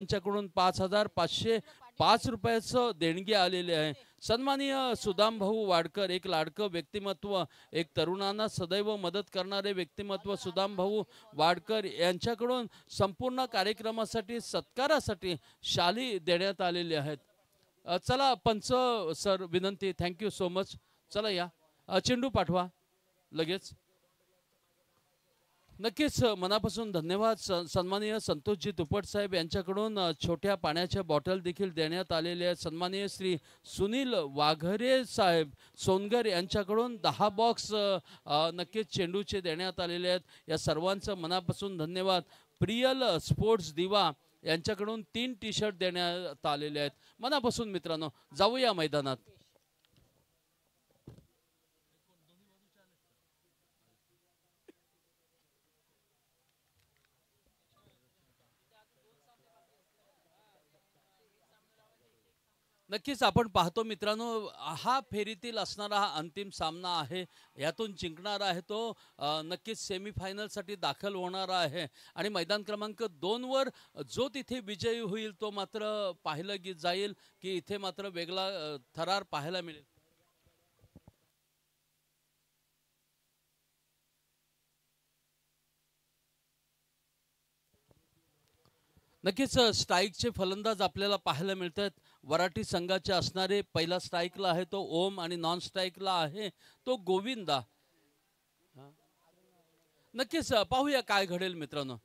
त्यांच्याकडून 5,505 रुपयाचं देणगी आलेली आहे। सन्माननीय सुदाम भाऊ वाडकर, एक लाडकं व्यक्तिमत्व, एक तरुणांना सदैव मदत करणारे व्यक्तिमत्व सुदाम भाऊ वाडकर यांच्याकडून संपूर्ण कार्यक्रमासाठी सत्कारासाठी शाली देण्यात आलेली आहेत। चला पंच सर विनंती, थँक्यू सो मच। चला या, चेंडू पाठवा लगेच। नक्कीच मनापासून धन्यवाद। सन्माननीय संतोषजी तुपट साहेब यांच्याकडून छोट्या पाण्याच्या बॉटल देखील देण्यात आलेल्या आहेत। सन्माननीय श्री सुनील वाघरे साहेब सोनगर यांच्याकडून 10 बॉक्स नक्कीच चेंडूचे देण्यात आलेले आहेत। या सर्वांचं मनापासून धन्यवाद। प्रियल स्पोर्ट्स दिवा यांच्याकडून 3 टी शर्ट देण्यात आलेले आहेत। मनापासून मित्रांनो, जाऊया मैदानात। नक्कीच आपण पाहतो मित्रांनो, हा फेरीतील असणारा हा अंतिम सामना आहे। यातून जिंकणारा आहे तो नक्कीच सेमीफायनलसाठी दाखल होणार आहे आणि मैदान क्रमांक 2 वर जो तिथे विजयी होईल तो मात्र पाहिलं जाईल की इथे मात्र वेगळा थरार पाहायला मिळेल। नक्कीच स्ट्राईकचे फलंदाज आपल्याला पाहायला मिळतात। वराठी संघाचे असणारे पहिला स्ट्राईकला आहे तो ओम आणि नॉन स्ट्राईकला आहे तो गोविंदा। नक्कीच पाहूया काय घडेल मित्रांनो।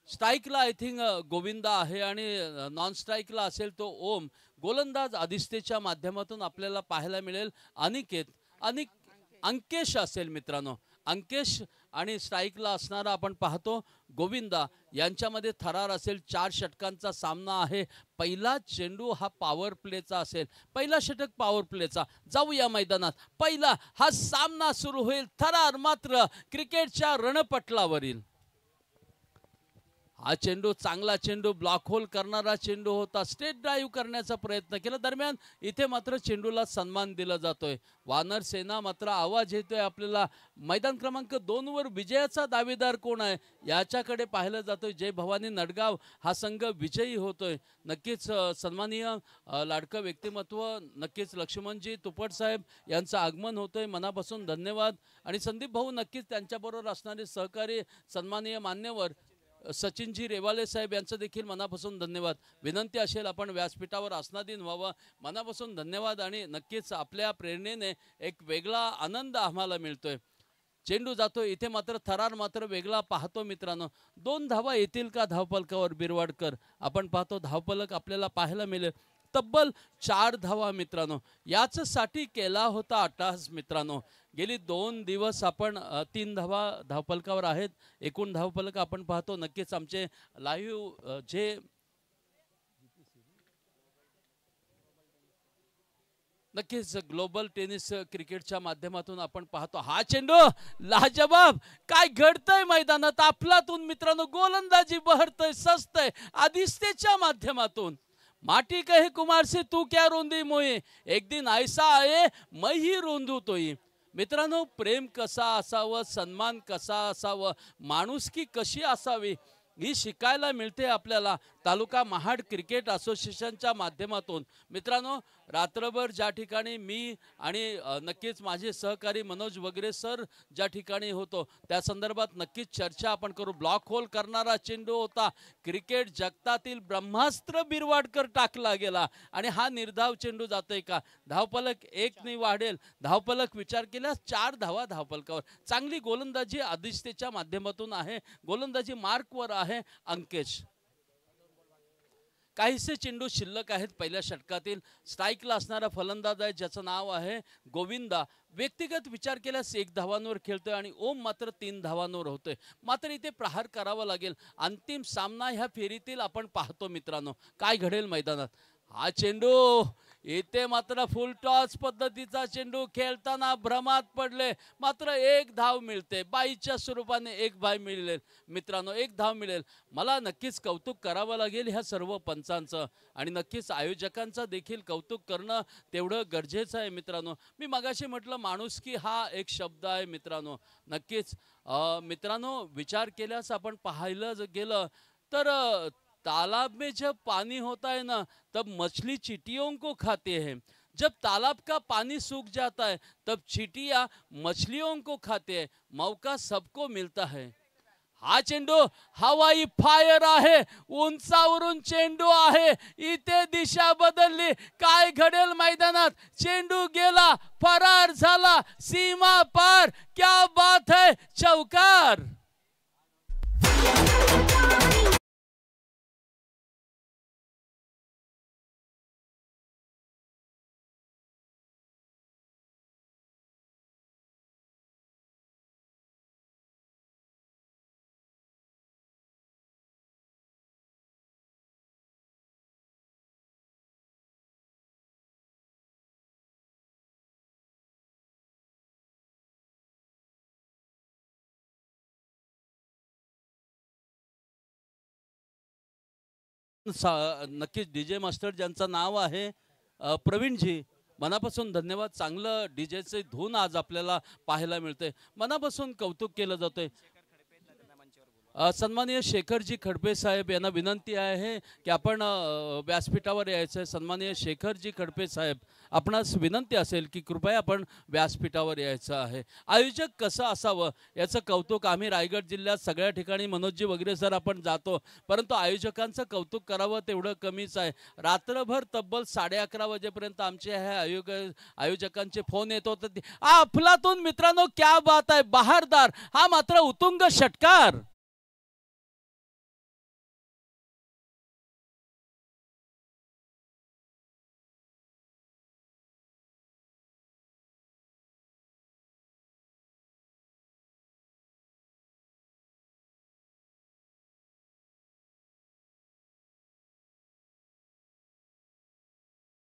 स्ट्राईकला आय थिंक गोविंदा आहे आणि नॉन स्ट्राईकला असेल तो ओम। गोलंदाज आदिस्तेच्या माध्यमातून आपल्याला पाहायला मिळेल अनिकेत अंकेश असेल मित्रांनो, अंकेश आणि स्ट्राईकला असणारा आपण पाहतो गोविंदा। यांच्यामध्ये थरार असेल। 4 षटकांचा सामना आहे। पहिला चेंडू हा पॉवर प्लेचा असेल, पहिला षटक पॉवर प्लेचा। जाऊया मैदानात, पहिला हा सामना सुरू होईल। थरार मात्र क्रिकेटच्या रणपटलावरील। हा चेंडू चांगला चेंडू, ब्लॉक होल करणारा चेंडू होता। स्टेट ड्राईव्ह करण्याचा प्रयत्न केला, दरम्यान इथे मात्र चेंडूला सन्मान दिला जातोय। वानर सेना मात्र आवाज येतोय आपल्याला। मैदान क्रमांक 2 वर विजयाचा दावेदार कोण आहे याच्याकडे पाहिलं जातोय। जय भवानी नडगाव हा संघ विजयी होतोय। नक्कीच सन्माननीय लाडकं व्यक्तिमत्व नक्कीच लक्ष्मणजी तुपट साहेब यांचं आगमन होतंय। मनापासून धन्यवाद। आणि संदीप भाऊ नक्कीच त्यांच्याबरोबर असणारे सहकारी सन्माननीय मान्यवर सचिनजी रेवाले साहेब यांचं देखील मनापासून धन्यवाद। विनंती असेल आपण व्यासपीठावर आसनाधीन व्हावं। मनापासून धन्यवाद। आणि नक्कीच आपल्या प्रेरणेने एक वेगळा आनंद आम्हाला मिळतोय। चेंडू जातो, इथे मात्र थरार मात्र वेगळा पाहतो मित्रांनो। 2 धावा येतील का धावपलकावर बिरवाडकर? आपण पाहतो धावपलक आपल्याला पाहायला मिळेल। तब्बल 4 धावा मित्रांनो, याचसाठी केला होता अट्टहास मित्रांनो। गेली 2 दिवस आपण 3 धावा धावपलकावर आहेत। एकूण धावपलक आपण पाहतो नक्कीच आमचे लाईव्ह जे नक्कीच ग्लोबल टेनिस क्रिकेटच्या माध्यमातून आपण पाहतो। हा चेंडू लाजवाब, काय घडतंय मैदानात आपलातून मित्रांनो। गोलंदाजी बहरतय सजतय आदिस्तेच्या माध्यमातून। माटी कहे कुमार से तू क्या रोंदी मोये, एक दिन ऐसा आए मैं ही रोंदू तोही। मित्रांनो, प्रेम कसा असावं, सन्मान कसा असावं, माणुसकी कशी असावी ही शिकायला मिळते आपल्याला तालुका महाड क्रिकेट असोसिएशनच्या माध्यमातून। मित्रांनो, रात्रभर ज्या ठिकाणी मी आणि नक्कीच माझे सहकारी मनोज वगैरे सर ज्या ठिकाणी होतो त्या संदर्भात नक्कीच चर्चा आपण करू। ब्लॉक होल करणारा चेंडू होता। क्रिकेट जगतातील ब्रह्मास्त्र बिरवाडकर टाकला गेला आणि हा निर्धाव चेंडू जातोय का? धावपलक 1 ने वाढेल। धावपलक विचार केल्यास 4 धावा धावपलकावर। चांगली गोलंदाजी आदिस्तेच्या माध्यमातून आहे। गोलंदाजी मार्कवर आहे अंकेश। काहीसे चेंडू शिल्लक आहेत पहिल्या षटकातील। स्ट्राईकला असणारा फलंदाज आहे ज्याचं नाव आहे गोविंदा। व्यक्तिगत विचार केल्यास 1 धावांवर खेळतोय आणि ओम मात्र 3 धावांवर होतोय। मात्र इथे प्रहार करावा लागेल। अंतिम सामना ह्या फेरीतील आपण पाहतो मित्रांनो, काय घडेल मैदानात। हा चेंडू इथे मात्र फुल टॉस पद्धतीचा चेंडू खेळताना भ्रमात पडले, मात्र 1 धाव मिळते। बाईच्या स्वरूपाने 1 बाय मिळेल मित्रांनो, 1 धाव मिळेल। मला नक्कीच कौतुक करावं लागेल ह्या सर्व पंचांचं आणि नक्कीच आयोजकांचं देखील कौतुक करणं तेवढं गरजेचं आहे मित्रांनो। मी मगाशी म्हटलं माणुसकी हा एक शब्द आहे मित्रांनो। नक्कीच मित्रांनो, विचार केल्यास आपण पाहायला गेलं तर तालाब में जब पानी होता है ना, तब मछली चींटियों को खाते हैं। जब तालाब का पानी सूख जाता है, तब चींटियां मछलियों को खाते हैं। मौका सबको मिलता है। हा चेंडू हवाई फायर आहे, उंचावरून चेंडू आहे, इथे दिशा बदलली, काय घडेल मैदानात? चेंडू गेला, फरार झाला, सीमा पार, क्या बात है, चौकार। नक्कीच डीजे मास्टर ज्यांचं नाव आहे प्रवीणजी, मनापासून धन्यवाद। चांगलं डीजेचे धून आज आपल्याला पाहायला मिळते, मनापासून कौतुक केलं जातंय। सन्माननीय शेखरजी खडपे साहेब यांना विनंती आहे की आपण व्यासपीठावर यायचं आहे। सन्माननीय शेखरजी खडपे साहेब, आपणास विनंती असेल की कृपया आपण व्यासपीठावर यायचं आहे। आयोजक कसं असावं याचं कौतुक आम्ही रायगड जिल्ह्यात सगळ्या ठिकाणी मनोजजी वगैरे सर आपण जातो, परंतु आयोजकांचं कौतुक करावं तेवढं कमीच आहे। रात्रभर तब्बल 11:30 वाजेपर्यंत आमचे हे आयोजकांचे फोन येत होते। अफलातून मित्रांनो, क्या बात आहे, बहारदार, हा मात्र उत्तुंग षटकार।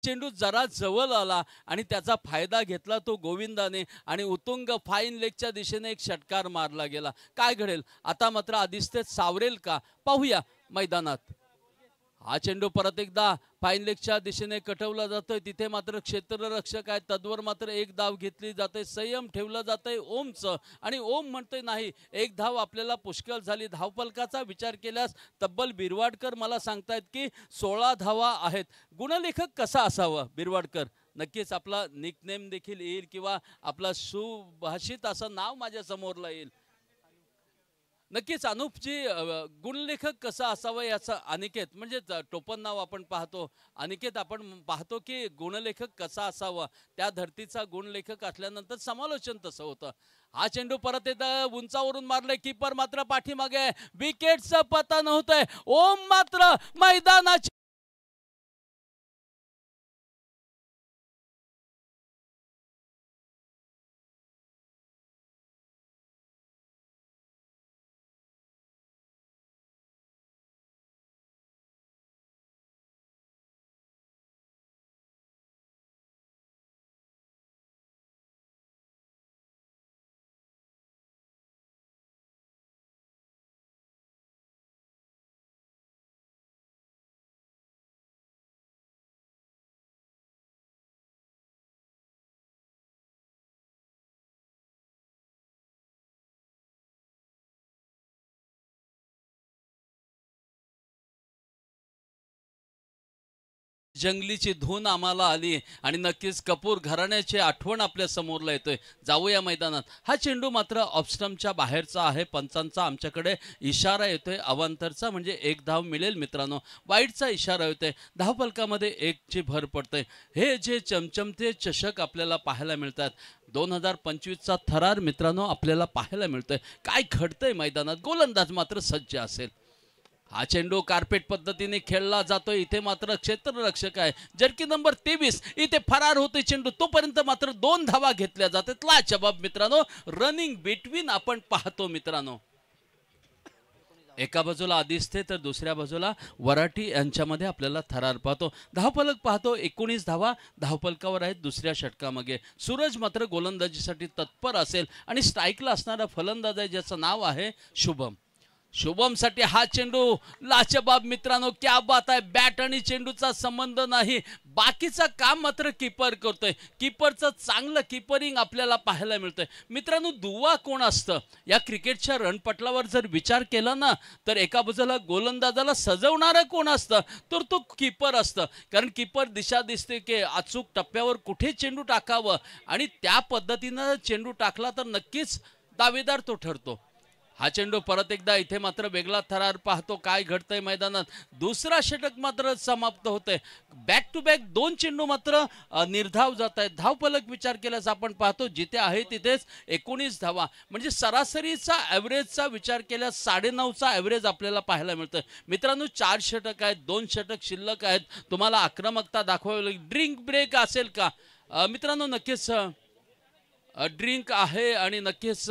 चेंडू जरा जवळ आला आणि त्याचा फायदा घेतला तो गोविंदाने आणि उत्तुंग फाईन लेगच्या दिशेने एक षटकार मारला गेला। काय घडेल आता? मात्र आदित्य सावरेल का, पाहूया मैदानात। हा चेंडू परत एकदा फाईन लेगच्या दिशेने कटवला जातोय, तिथे मात्र क्षेत्ररक्षक आहे, तद्वर मात्र एक धाव घेतली जाते, संयम ठेवला जातंय ओमचं, आणि ओम म्हणतोय नाही, एक धाव आपल्याला पुष्कळ झाली। धावफलकाचा विचार केल्यास तब्बल बिरवाडकर मला सांगतायत की 16 धावा आहेत। गुणलेखक कसा असावा बिरवाडकर? नक्कीच आपला निकनेम देखील येईल किंवा आपला सुभाषित असं नाव माझ्या समोरला येईल। नक्कीच अनुपजी, गुणलेखक कसा असावा याचा अनिकेत म्हणजे टोपण नाव आपण पाहतो। अनिकेत, आपण पाहतो की गुणलेखक कसा असावा, त्या धर्तीचा गुणलेखक असल्यानंतर समालोचन तसं होतं। हा चेंडू परत एकदा उंचावरून मारले, कीपर मात्र पाठीमागे, विकेटचं पतन होतंय। ओम मात्र मैदानाची जंगलीची धून आम्हाला आली आणि नक्कीच कपूर घराण्याची आठवण आपल्या समोरला येतोय। जाऊया मैदानात। हा चेंडू मात्र ऑफस्टम्पच्या बाहेरचा आहे, पंचांचा आमच्याकडे इशारा येतोय अवांतरचा, म्हणजे एक धाव मिळेल मित्रांनो। वाईटचा इशारा येतोय, धावफलकामध्ये 1ची भर पडते। हे जे चमचमते चषक आपल्याला पाहायला मिळतात, 2025चा थरार मित्रांनो आपल्याला पाहायला मिळतोय। काय घडतंय मैदानात? गोलंदाज मात्र सज्ज असेल। हा चेंडू कार्पेट पद्धतीने खेळला जातोय, इथे मात्र क्षेत्ररक्षक आहे जर्की नंबर 23, इथे फरार होतोय चेंडू, तोपर्यंत मात्र 2 धावा घेतल्या जातात। लाजवाब मित्रांनो, रनिंग बिटवीन आपण पाहतो मित्रांनो। एका बाजूला आदित्य तर दुसऱ्या बाजूला वराठी यांच्यामध्ये आपल्याला थरार पाहतो। धावफलक पाहतो, 19 धावा धावफलकावर आहेत दुसऱ्या षटकामागे। सूरज मात्र गोलंदाजीसाठी तत्पर असेल आणि स्ट्राईकला असणारा फलंदाज आहे ज्याचं नाव आहे शुभम। शुभमसाठी हा चेंडू लाजवाब मित्रांनो, क्या बात आहे. बॅट आणि चेंडूचा संबंध नाही, बाकीचं काम मात्र कीपर करतोय. कीपरचं चांगलं कीपरिंग आपल्याला पाहायला मिळतंय मित्रांनो. दुवा कोण असतं या क्रिकेटच्या रणपटलावर जर विचार केला ना, तर एका बाजूला गोलंदाजाला सजवणारं कोण असतं, तर तो कीपर असतं. कारण कीपर दिशा दिसते की अचूक टप्प्यावर कुठे चेंडू टाकावं आणि त्या पद्धतीनं चेंडू टाकला तर नक्कीच दावेदार तो ठरतो. हा चेंडू परत एकदा इथे मात्र वेगळा थरार पाहतो. काय घडतंय मैदानात, दुसरा षटक मात्र समाप्त होतंय. बॅक टू बॅक दोन चेंडू मात्र निर्धाव जात आहेत. धावफलक विचार केल्यास आपण पाहतो जिथे आहे तिथेच 19 धावा, म्हणजे सरासरीचा ॲव्हरेजचा विचार केल्यास 9.5चा ॲव्हरेज आपल्याला पाहायला मिळतोय मित्रांनो. 4 षटक आहेत, 2 षटक शिल्लक आहेत. तुम्हाला आक्रमकता दाखवावी लागेल. ड्रिंक ब्रेक असेल का मित्रांनो? नक्कीच ड्रिंक आहे आणि नक्कीच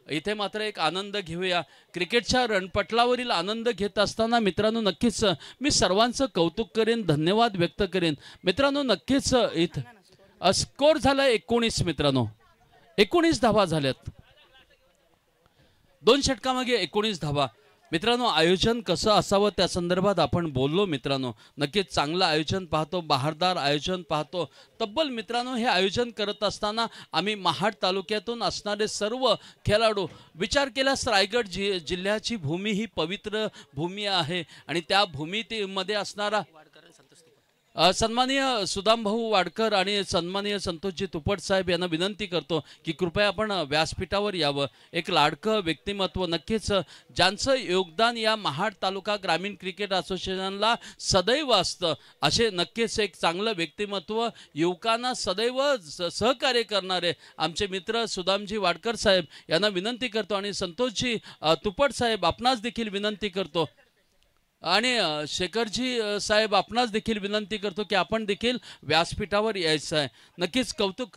इथे मात्र एक आनंद घेऊया. क्रिकेटच्या रणपटलावरील आनंद घेत असताना मित्रांनो नक्कीच मी सर्वांचं कौतुक करेन, धन्यवाद व्यक्त करेन मित्रांनो. नक्कीच इथं स्कोर झाला 19 मित्रांनो. 19 धावा झाल्यात, 2 षटकामागे 19 धावा मित्रांनो. आयोजन कसं असावं त्या संदर्भात आपण बोललो मित्रांनो. नक्कीच चांगलं आयोजन पाहतो, बहारदार आयोजन पाहतो. तब्बल मित्रांनो हे आयोजन करत असताना आम्ही महाड तालुक्यातून असणारे सर्व खेळाडू विचार केल्यास रायगड जिल्ह्याची भूमी ही पवित्र भूमी आहे आणि त्या भूमीमध्ये असणारा सन्माननीय सुदामभाऊ वाडकर आणि सन्माननीय संतोषजी तुपट साहेब यांना विनंती करतो की कृपया आपण व्यासपीठावर यावं. एक लाडकं व्यक्तिमत्व नक्कीच ज्यांचं योगदान या महाड तालुका ग्रामीण क्रिकेट असोसिएशनला सदैव असतं, असे नक्कीच एक चांगलं व्यक्तिमत्व युवकांना सदैव सहकार्य करणारे आमचे मित्र सुदामजी वाडकर साहेब यांना विनंती करतो आणि संतोषजी तुपट साहेब आपणास देखील विनंती करतो आणि शेखरजी साहेब आपणास देखील विनंती करतो की आपण देखील व्यासपीठावर यायचं आहे. नक्कीच कौतुक.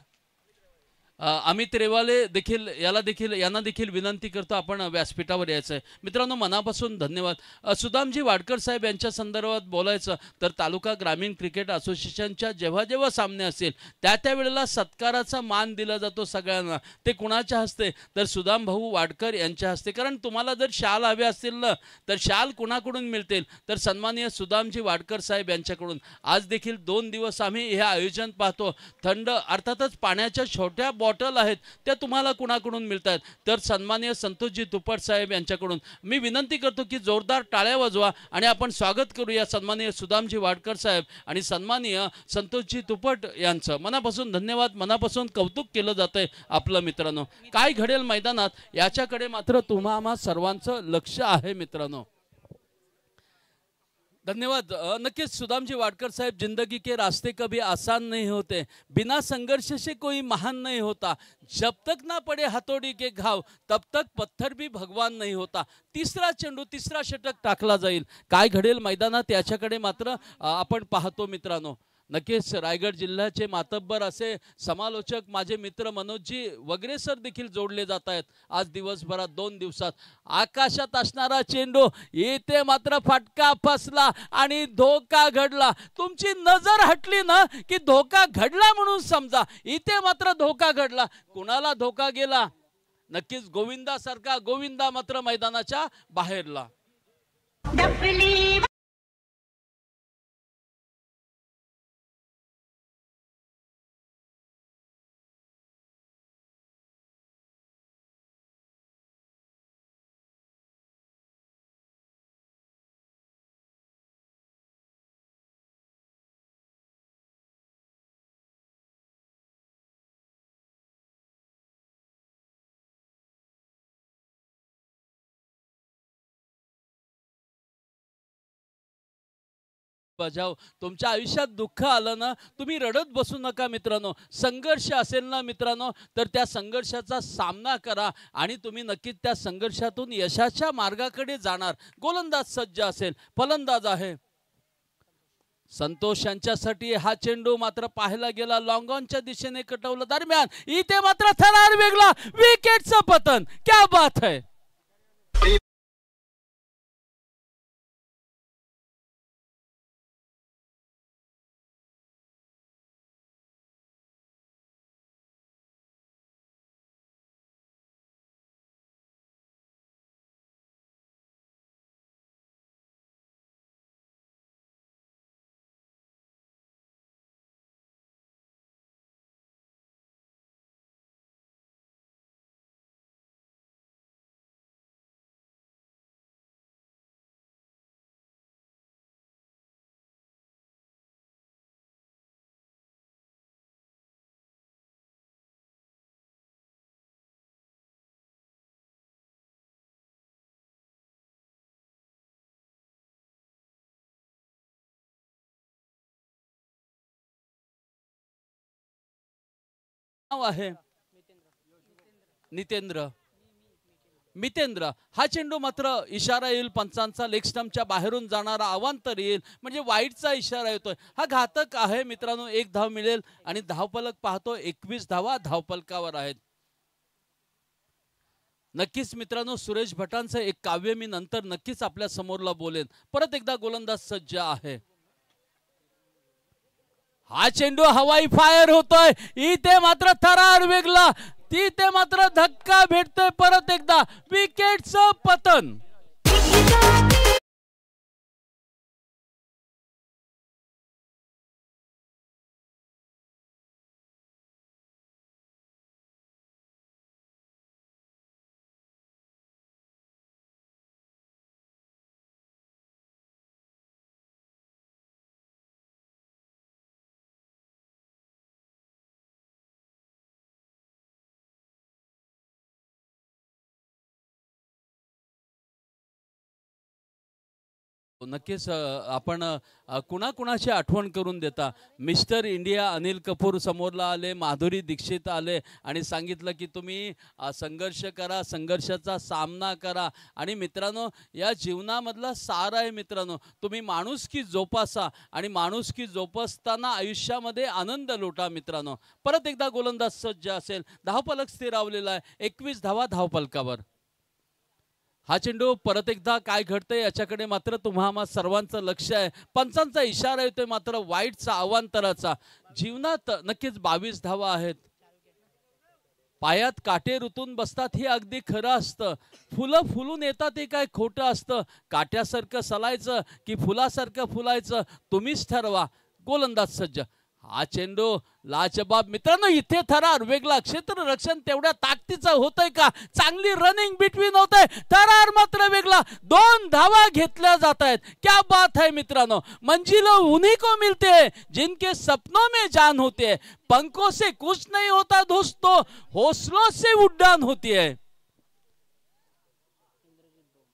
अमित रेवाले देखील यांना देखील विनंती करतो आपण व्यासपीठावर यायचं आहे मित्रांनो. मनापासून धन्यवाद. सुदामजी वाडकर साहेब यांच्या संदर्भात बोलायचं तर तालुका ग्रामीण क्रिकेट असोसिएशनच्या जेव्हा जेव्हा सामने असतील त्या वेळेला सत्काराचा मान दिला जातो सगळ्यांना. ते कुणाच्या हस्ते, तर सुदाम भाऊ वाडकर यांच्या हस्ते. कारण तुम्हाला जर शाल हवे असतील ना, तर शाल कुणाकडून मिळतील, तर सन्माननीय सुदामजी वाडकर साहेब यांच्याकडून. आज देखील 2 दिवस आम्ही हे आयोजन पाहतो. थंड अर्थातच पाण्याच्या छोट्या बॉटल आहेत त्या तुम्हाला कुणाकडून मिळत आहेत, तर सन्माननीय संतोषजी तुपट साहेब यांच्याकडून. मी विनंती करतो की जोरदार टाळ्या वाजवा आणि आपण स्वागत करूया सन्माननीय सुदामजी वाडकर साहेब आणि सन्माननीय संतोषजी तुपट यांचं. मनापासून धन्यवाद, मनापासून कौतुक केलं जातंय आपलं मित्रांनो. काय घडेल मैदानात याच्याकडे मात्र तुम्हा सर्वांचं लक्ष आहे मित्रांनो. धन्यवाद. नक्कीच सुदामजी वाडकर साहेब, जिंदगी के रास्ते कभी आसान नहीं होते, बिना संघर्ष से कोई महान नहीं होता, जब तक ना पडे हातोडी के घाव तब तक पत्थर भी भगवान नहीं होता. तिसरा चेंडू, तिसरा षटक टाकला जाईल. काय घडेल मैदानात याच्याकडे मात्र आपण पाहतो मित्रांनो. नक्कीच रायगड जिल्ह्याचे मातब्बर असे समालोचक माझे मित्र मनोजजी वगैरे सर देखील जोडले जात आहेत आज दिवसभरात 2 दिवसात. आकाशात असणारा चेंडू इथे मात्र फटका फसला आणि धोका घडला. तुमची नजर हटली ना की धोका घडला म्हणून समजा. इथे मात्र धोका घडला. कुणाला धोका गेला? नक्कीच गोविंदासारखा गोविंदा मात्र मैदानाच्या बाहेरला. बजाव. तुमच्या आयुष्यात दुःख आलं ना, तुम्ही रडत बसू नका मित्रांनो. संघर्ष असेल ना मित्रांनो, तर त्या संघर्षाचा सामना करा आणि तुम्ही नक्कीच त्या संघर्षातून यशाच्या मार्गाकडे जाणार. गोलंदाज सज्ज असेल, फलंदाज आहे संतोष यांच्यासाठी. हा चेंडू मात्र पाहायला गेला लॉंग ऑनच्या दिशेने कटवलं. दरम्यान इथे मात्र थरार वेगळा, विकेटचं पतन. क्या बात है. नाव आहे मितेंद्र. हा चेंडू मात्र इशारा येईल पंचांचा, लेग स्टंपच्या बाहेरून जाणारा अवांतर येईल, म्हणजे वाईटचा इशारा येतोय. हा घातक आहे मित्रांनो. 1 धाव मिळेल आणि धावफलक पाहतो 21 धावा धावफलकावर आहेत. नक्कीच मित्रांनो, सुरेश भटांचं एक काव्य मी नंतर नक्कीच आपल्या समोरला बोलेन. परत एकदा गोलंदाज सज्ज आहे. हा चेंडू हवाई फायर होतोय. इथे मात्र थरार वेगला, तिथे मात्र धक्का भेटतोय. परत एकदा विकेटचं पतन. नक्कीच आपण कुणाकुणाची आठवण करून देता. मिस्टर इंडिया अनिल कपूर समोरला आले, माधुरी दीक्षित आले आणि सांगितलं की तुम्ही संघर्ष करा, संघर्षाचा सामना करा. आणि मित्रांनो, या जीवनामधला सार आहे मित्रांनो, तुम्ही माणुसकी जोपासा आणि माणुसकी जोपासताना आयुष्यामध्ये आनंद लुटा मित्रांनो. परत एकदा गोलंदाज सज्ज असेल. धावफलक स्थिरावलेला आहे, 21 धावा धावफलकावर. हा चेंडू परत एकदा काय घडतंय याच्याकडे मात्र तुम्हा सर्वांचं लक्ष आहे. पंचांचा इशारा येतोय मात्र वाईटचा, अवांतराचा. जीवनात नक्कीच 22 धावा आहेत. पायात काटे रुतून बसतात हे अगदी खरं असतं. फुलं फुलून येतात हे काय खोटं असतं. काट्यासारखं सलायचं की फुलासारखं फुलायचं तुम्हीच ठरवा. गोलंदाज सज्ज. हा चेंडू लाजबाब मित्रांनो. इथे थरार वेगळा, क्षेत्ररक्षण तेवढ्या ताकदीचं होतंय का? चांगली रनिंग बिटवीन होत आहे. थरार मात्र वेगळा. 2 धावा घेतल्या जात आहेत. क्या बात है मित्रांनो. मंजिल उन्हीं को मिलते हैं जिनके सपनों में जान होती है. पंखों से कुछ नहीं होता दोस्तों, हौसलों से उड्डाण होती है.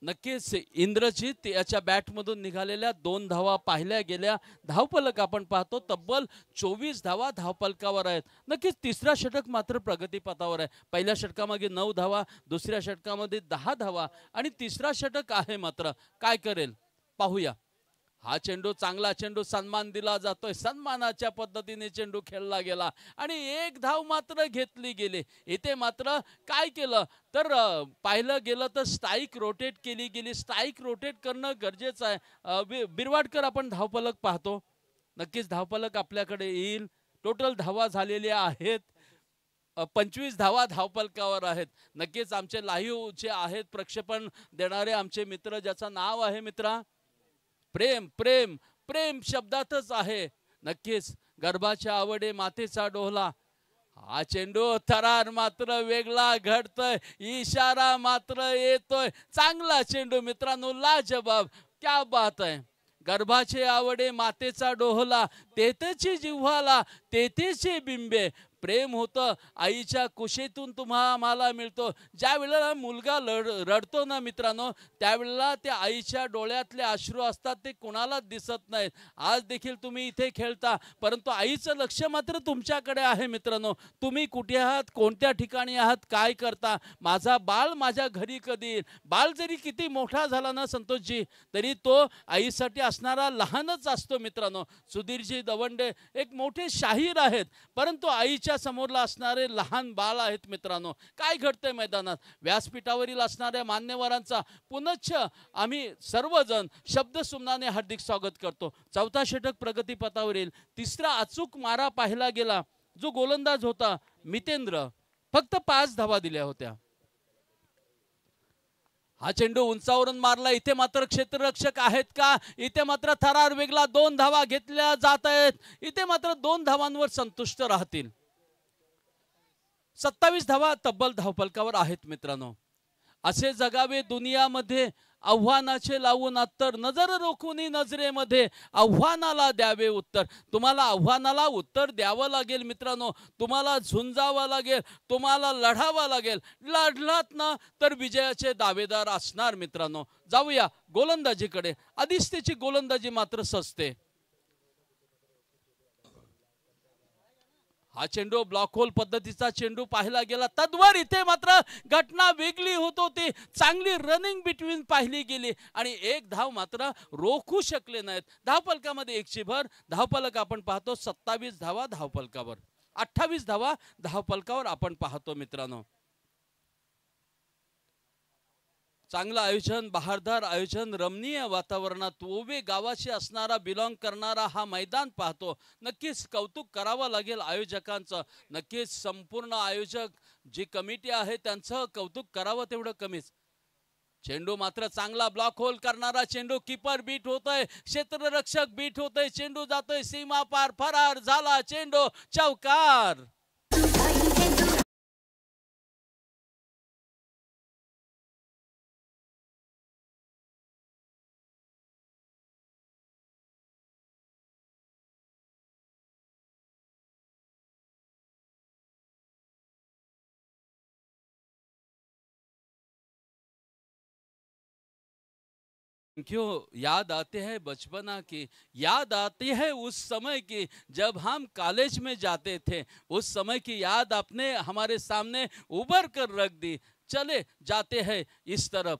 नक्कीच इंद्रजित याच्या बॅटमधून निघालेल्या 2 धावा पाहिल्या गेल्या. धावफलक आपण पाहतो तब्बल 24 धावा धावफलकावर आहेत. नक्कीच तिसरा षटक मात्र प्रगतीपथावर आहे. पहिल्या षटकामागे 9 धावा, दुसऱ्या षटकामध्ये 10 धावा आणि तिसरा षटक आहे मात्र. काय करेल पाहूया. हा चेंडू चांगला चेंडू, सन्मान दिला जातोय. सन्मानाच्या पद्धतीने चेंडू खेळला गेला आणि 1 धाव मात्र घेतली गेली. इथे मात्र काय केलं तर पाहिलं गेलं तर स्ट्राईक रोटेट केली गेली. स्ट्राईक रोटेट करणं गरजेचं आहे. बिरवाडकर आपण धावफलक पाहतो. नक्कीच धावफलक आपल्याकडे येईल. टोटल धावा झालेल्या आहेत 25 धावा धावफलकावर आहेत. नक्कीच आमचे लाईव्ह जे आहेत प्रक्षेपण देणारे आमचे मित्र, ज्याचं नाव आहे मित्रा प्रेम. प्रेम प्रेम शब्दातच आहे. नक्कीच गर्भाच्या आवडे मातेचा डोहला. हा चेंडू थरार मात्र वेगळा घडतोय. इशारा मात्र येतोय. चांगला चेंडू मित्रांनो, लाजबाब. क्या बात आहे. गर्भाचे आवडे मातेचा डोहला, तेथेची जिव्हाला तेथेचे बिंबे. प्रेम होतं आईच्या कुशीतून आम्हाला मिळतो. ज्या वेळेला मुलगा रडतो ना मित्रांनो, त्यावेळेला त्या आईच्या डोळ्यातले अश्रू असतात, ते कोणालाच दिसत नाहीत. आज देखील तुम्ही इथे खेळता, परंतु आईचं लक्ष मात्र तुमच्याकडे आहे मित्रांनो. तुम्ही कुठे आहात, कोणत्या ठिकाणी आहात, काय करता, माझा बाळ माझ्या घरी कधी येईल. बाळ जरी किती मोठा झाला ना संतोषजी, तरी तो आईसाठी असणारा लहानच असतो मित्रांनो. सुधीरजी दवंडे एक मोठे शाहीर आहेत, परंतु आईच्या समोरला असणारे लहान बाळ आहेत मित्रांनो. काय घडतंय मैदानात, व्यासपीठावरील असणाऱ्या मान्यवरांचा पुनश्च आम्ही सर्वजण शब्दसुमनाने हार्दिक स्वागत करतो. चौथा षटक प्रगतीपथावरील. तिसरा अचूक मारा पाहिला गेला. जो गोलंदाज होता मितेंद्र, फक्त 5 धावा दिल्या होत्या. हा चेंडू उंचावरून मारला. इथे मात्र क्षेत्ररक्षक आहेत का? इथे मात्र थरार वेगळा. 2 धावा घेतल्या जात आहेत. इथे मात्र 2 धावांवर संतुष्ट राहतील. 27 धावा तब्बल धावफलकावर आहेत मित्रांनो. असे जगावे दुनियामध्ये आव्हानाचे लावून अत्तर, नजर रोखून नजरेमध्ये आव्हानाला द्यावे उत्तर. तुम्हाला आव्हानाला उत्तर द्यावं लागेल मित्रांनो. तुम्हाला झुंजावं लागेल, तुम्हाला लढावं लागेल. लढलात ना तर विजयाचे दावेदार असणार मित्रांनो. जाऊया गोलंदाजीकडे. आधीच त्याची गोलंदाजी मात्र सजते. हा चेंडू ब्लॉक होल पद्धतीचा चेंडू पाहिला गेला, तद्वर इथे मात्र घटना वेगळी होत होती. चांगली रनिंग बिटवीन पाहिली गेली आणि एक धाव मात्र रोखू शकले नाहीत. धावफलकामध्ये एकची भर. धावफलक आपण पाहतो 27 धावा धावफलकावर, 28 धावा धावफलकावर आपण पाहतो मित्रांनो. चांगलं आयोजन, बहारदार आयोजन, रमणीय वातावरणात ओवे गावाशी असणारा बिलॉंग करणारा हा मैदान पाहतो. नक्कीच कौतुक करावं लागेल आयोजकांचं. नक्कीच संपूर्ण आयोजक जी कमिटी आहे त्यांचं कौतुक करावं तेवढं कमीच. चेंडू मात्र चांगला ब्लॉक होल करणारा चेंडू. कीपर बीट होतोय, क्षेत्ररक्षक बीट होतोय, चेंडू जातोय सीमा पार, फरार झाला चेंडू, चौकार. क्यों याद आते हैं बचपना की, याद आती है उस समय की जब हम कॉलेज में जाते थे. उस समय की याद आपने हमारे सामने उभर कर रख दी. चले जाते हैं इस तरफ.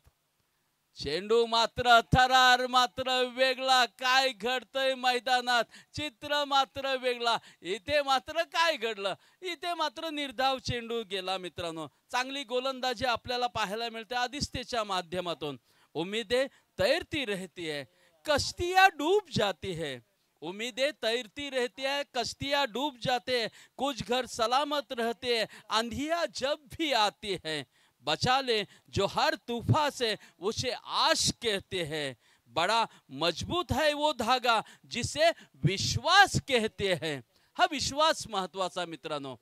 चेंडू मात्र थरार मात्र वेगळा. काय घडतंय मैदानात चित्र मात्र वेगळा. इथे मात्र काय घडलं, इथे मात्र निर्धाव चेंडू गेला मित्रांनो. चांगली गोलंदाजी आपल्याला पाहायला मिळते आदित्यच्या माध्यमातून. उम्मीदें तैरती रहती है, कश्तियां डूब जाती है. उम्मीदें तैरती रहती है, कश्तियां डूब जाते हैं. कुछ घर सलामत रहते हैं, आंधियां जब भी आती हैं. बचा ले जो हर तूफान से, उसे आश कहते हैं. बड़ा मजबूत है वो धागा जिसे विश्वास कहते हैं. हा विश्वास महत्वाचा मित्रांनो.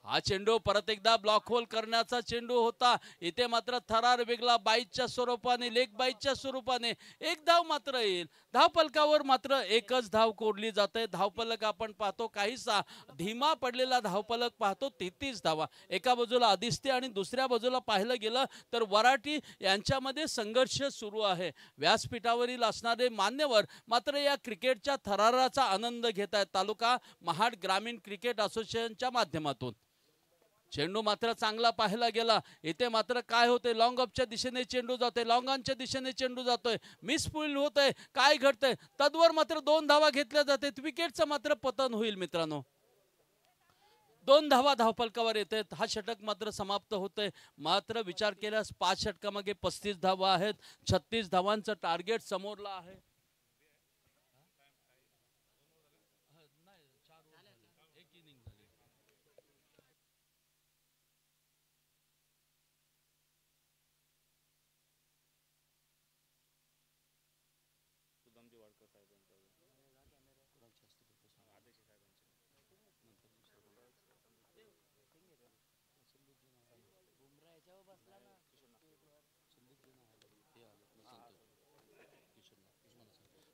हा चेंडू परत एकदा ब्लॉक होल करण्याचा चेंडू होता. इथे मात्र थरार वेगळा बाईच्या स्वरूपाने, लेग बाईच्या स्वरूपाने एक धाव मात्र येईल. धावफलकावर मात्र एकच धाव कोरली जाते. धावफलक आपण पाहतो काहीसा धीमा पडलेला धावफलक पाहतो. 33 धावा. एका बाजूला आदित्य आणि दुसऱ्या बाजूला पाहिलं गेलं तर वराठी यांच्यामध्ये संघर्ष सुरू आहे. व्यासपीठावरील असणारे मान्यवर मात्र या क्रिकेटच्या थराराचा आनंद घेत आहेत तालुका महाड ग्रामीण क्रिकेट असोसिएशनच्या माध्यमातून. चेंडू मात्र चांगला पाहायला गेला. इथे मात्र काय होते, लॉंग ऑफच्या दिशेने चेंडू जातोय, लॉंग ऑनच्या दिशेने चेंडू जातोय, मिस फील्ड होतंय, काय घडतंय. तद्वर मात्र 2 धावा घेतल्या जातात. विकेटचं मात्र पतन होईल मित्रांनो. 2 धावा धावफलकावर येतात. हा षटक मात्र समाप्त होतंय. मात्र विचार केल्यास 5 षटकामागे 35 धावा आहेत. 36 धावांचं टार्गेट समोरला आहे.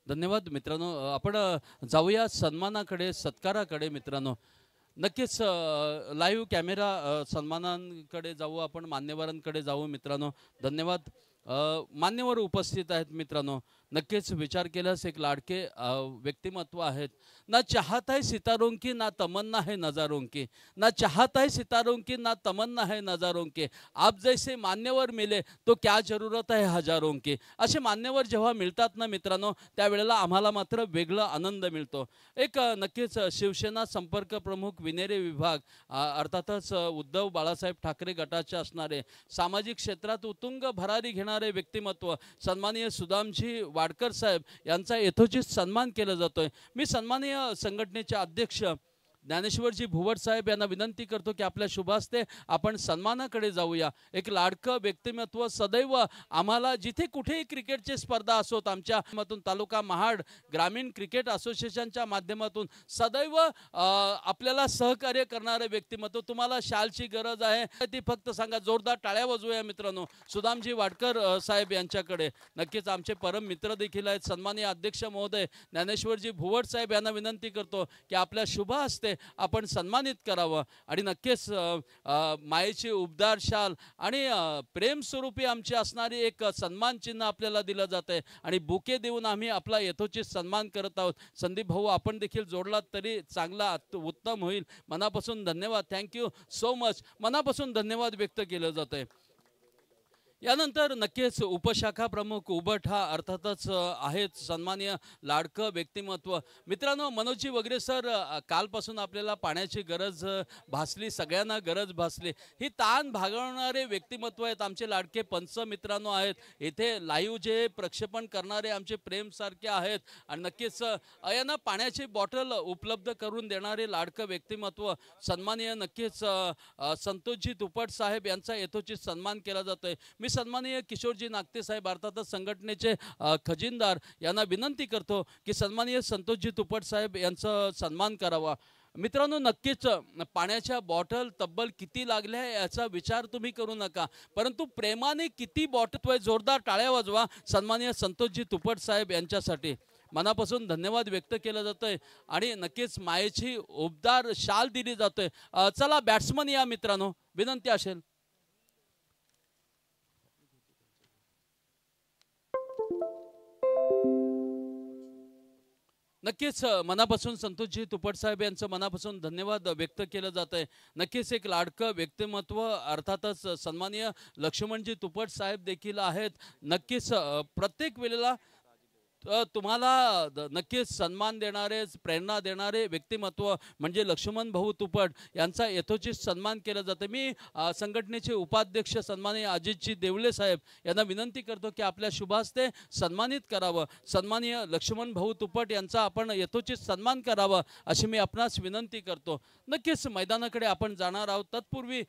धन्यवाद मित्रांनो. आपण जाऊया सन्मानाकडे, सत्काराकडे मित्रांनो. नक्कीच लाईव्ह कॅमेरा सन्मानांकडे जाऊ, आपण मान्यवरांकडे जाऊ मित्रांनो. धन्यवाद. मान्यवर उपस्थित आहेत मित्रांनो. नक्कीच विचार केल्यास एक लाडके व्यक्तिमत्व आहेत. ना चाहता है सितारों की, ना तमन्ना है नज़ारों की. ना चाहता है सितारों की, ना तमन्ना है नज़ारों की. आप जैसे मान्यवर मिले तो क्या जरूरत है हजारों की. असे मान्यवर जेव्हा मिळतात ना मित्रांनो, त्यावेळेला आम्हाला मात्र वेगळा आनंद मिळतो. एक नक्कीच शिवसेना संपर्क प्रमुख विनेरे विभाग, अर्थातच उद्धव बाळासाहेब ठाकरे गटाचे असणारे, सामाजिक क्षेत्रात उत्तुंग भरारी घेणारे व्यक्तिमत्व सन्माननीय सुदामजी वाडकर साहेब यांचा यथोचित सन्मान केला जातोय. मी सन्माननीय संघटनेचे अध्यक्ष ज्ञानेश्वरजी भुवट साहेब यांना विनंती करतो की आपल्या शुभ हस्ते आपण सन्मानाकडे जाऊया. एक लाडकं व्यक्तिमत्व सदैव आम्हाला जिथे कुठेही क्रिकेटची स्पर्धा असोत, आमच्या माध्यमातून तालुका महाड ग्रामीण क्रिकेट असोसिएशनच्या माध्यमातून सदैव आपल्याला सहकार्य करणारे व्यक्तिमत्व. तुम्हाला शालची गरज आहे ती फक्त सांगा. जोरदार टाळ्या वाजवूया मित्रांनो सुदामजी वाडकर साहेब यांच्याकडे. नक्कीच आमचे परम मित्र देखील आहेत. सन्माननीय अध्यक्ष महोदय ज्ञानेश्वरजी भुवट साहेब यांना विनंती करतो की आपल्या शुभ हस्ते आपण सन्मानित करावं आणि नक्कीच मायेची उबदार शाल आणि प्रेमस्वरूपी आमची असणारी एक सन्मान चिन्ह आपल्याला दिलं जातं आहे आणि बुके देऊन आम्ही आपला यथोचित सन्मान करत आहोत. संदीप भाऊ आपण देखील जोडलात तरी चांगला उत्तम होईल. मनापासून धन्यवाद. Thank you so much. मनापासून धन्यवाद व्यक्त केलं जात आहे. यानंतर नक्कीच उपशाखा प्रमुख उबट हा अर्थातच आहेत सन्माननीय लाडकं व्यक्तिमत्व. मित्रांनो मनोजी वगैरे सर कालपासून आपल्याला पाण्याची गरज भासली, सगळ्यांना गरज भासली. ही ताण भागवणारे व्यक्तिमत्व आहेत आमचे लाडके पंच मित्रांनो आहेत. इथे लाईव्ह जे प्रक्षेपण करणारे आमचे प्रेमसारखे आहेत आणि नक्कीच यांना पाण्याची बॉटल उपलब्ध करून देणारे लाडकं व्यक्तिमत्व सन्माननीय नक्कीच संतोषजी तुपट साहेब यांचा यथोचित सन्मान केला जातोय. मी सन्माननीय किशोरजी नागते साहेब अर्थातच संघटनेचे खजिनदार यांना विनंती करतो की सन्माननीय संतोषजी तुपट साहेब यांचा सन्मान करावा. मित्रांनो नक्कीच पाण्याच्या बॉटल तब्बल किती लागल्या याचा विचार तुम्ही करू नका, परंतु प्रेमाने किती बॉटल जोरदार टाळ्या वाजवा सन्माननीय संतोषजी तुपट साहेब यांच्यासाठी. मनापासून धन्यवाद व्यक्त केलं जातंय आणि नक्कीच मायेची उबदार शाल दिली जातोय. चला बॅट्समन या मित्रांनो, विनंती असेल. नक्कीच मनापासून संतोषजी तुपट साहेब यांचं मनापासून धन्यवाद व्यक्त केलं जात आहे. नक्कीच एक लाडकं व्यक्तिमत्व अर्थातच सन्माननीय लक्ष्मणजी तुपट साहेब देखील आहेत. नक्कीच प्रत्येक वेळेला तुम्हाला नक्कीच सन्मान देणारे प्रेरणा देणारे व्यक्तिमत्व म्हणजे लक्ष्मण भाऊ तुपट यांचा यथोचित सन्मान केला जातो. मी संघटनेचे उपाध्यक्ष सन्माननीय अजितजी देवले साहेब यांना विनंती करतो की आपल्या शुभास्ते सन्मानित करावं. सन्माननीय लक्ष्मण भाऊ तुपट यांचा आपण यथोचित सन्मान करावा अशी मी आपणास विनंती करतो. नक्कीच मैदानाकडे आपण जाणार आहोत. तत्पूर्वी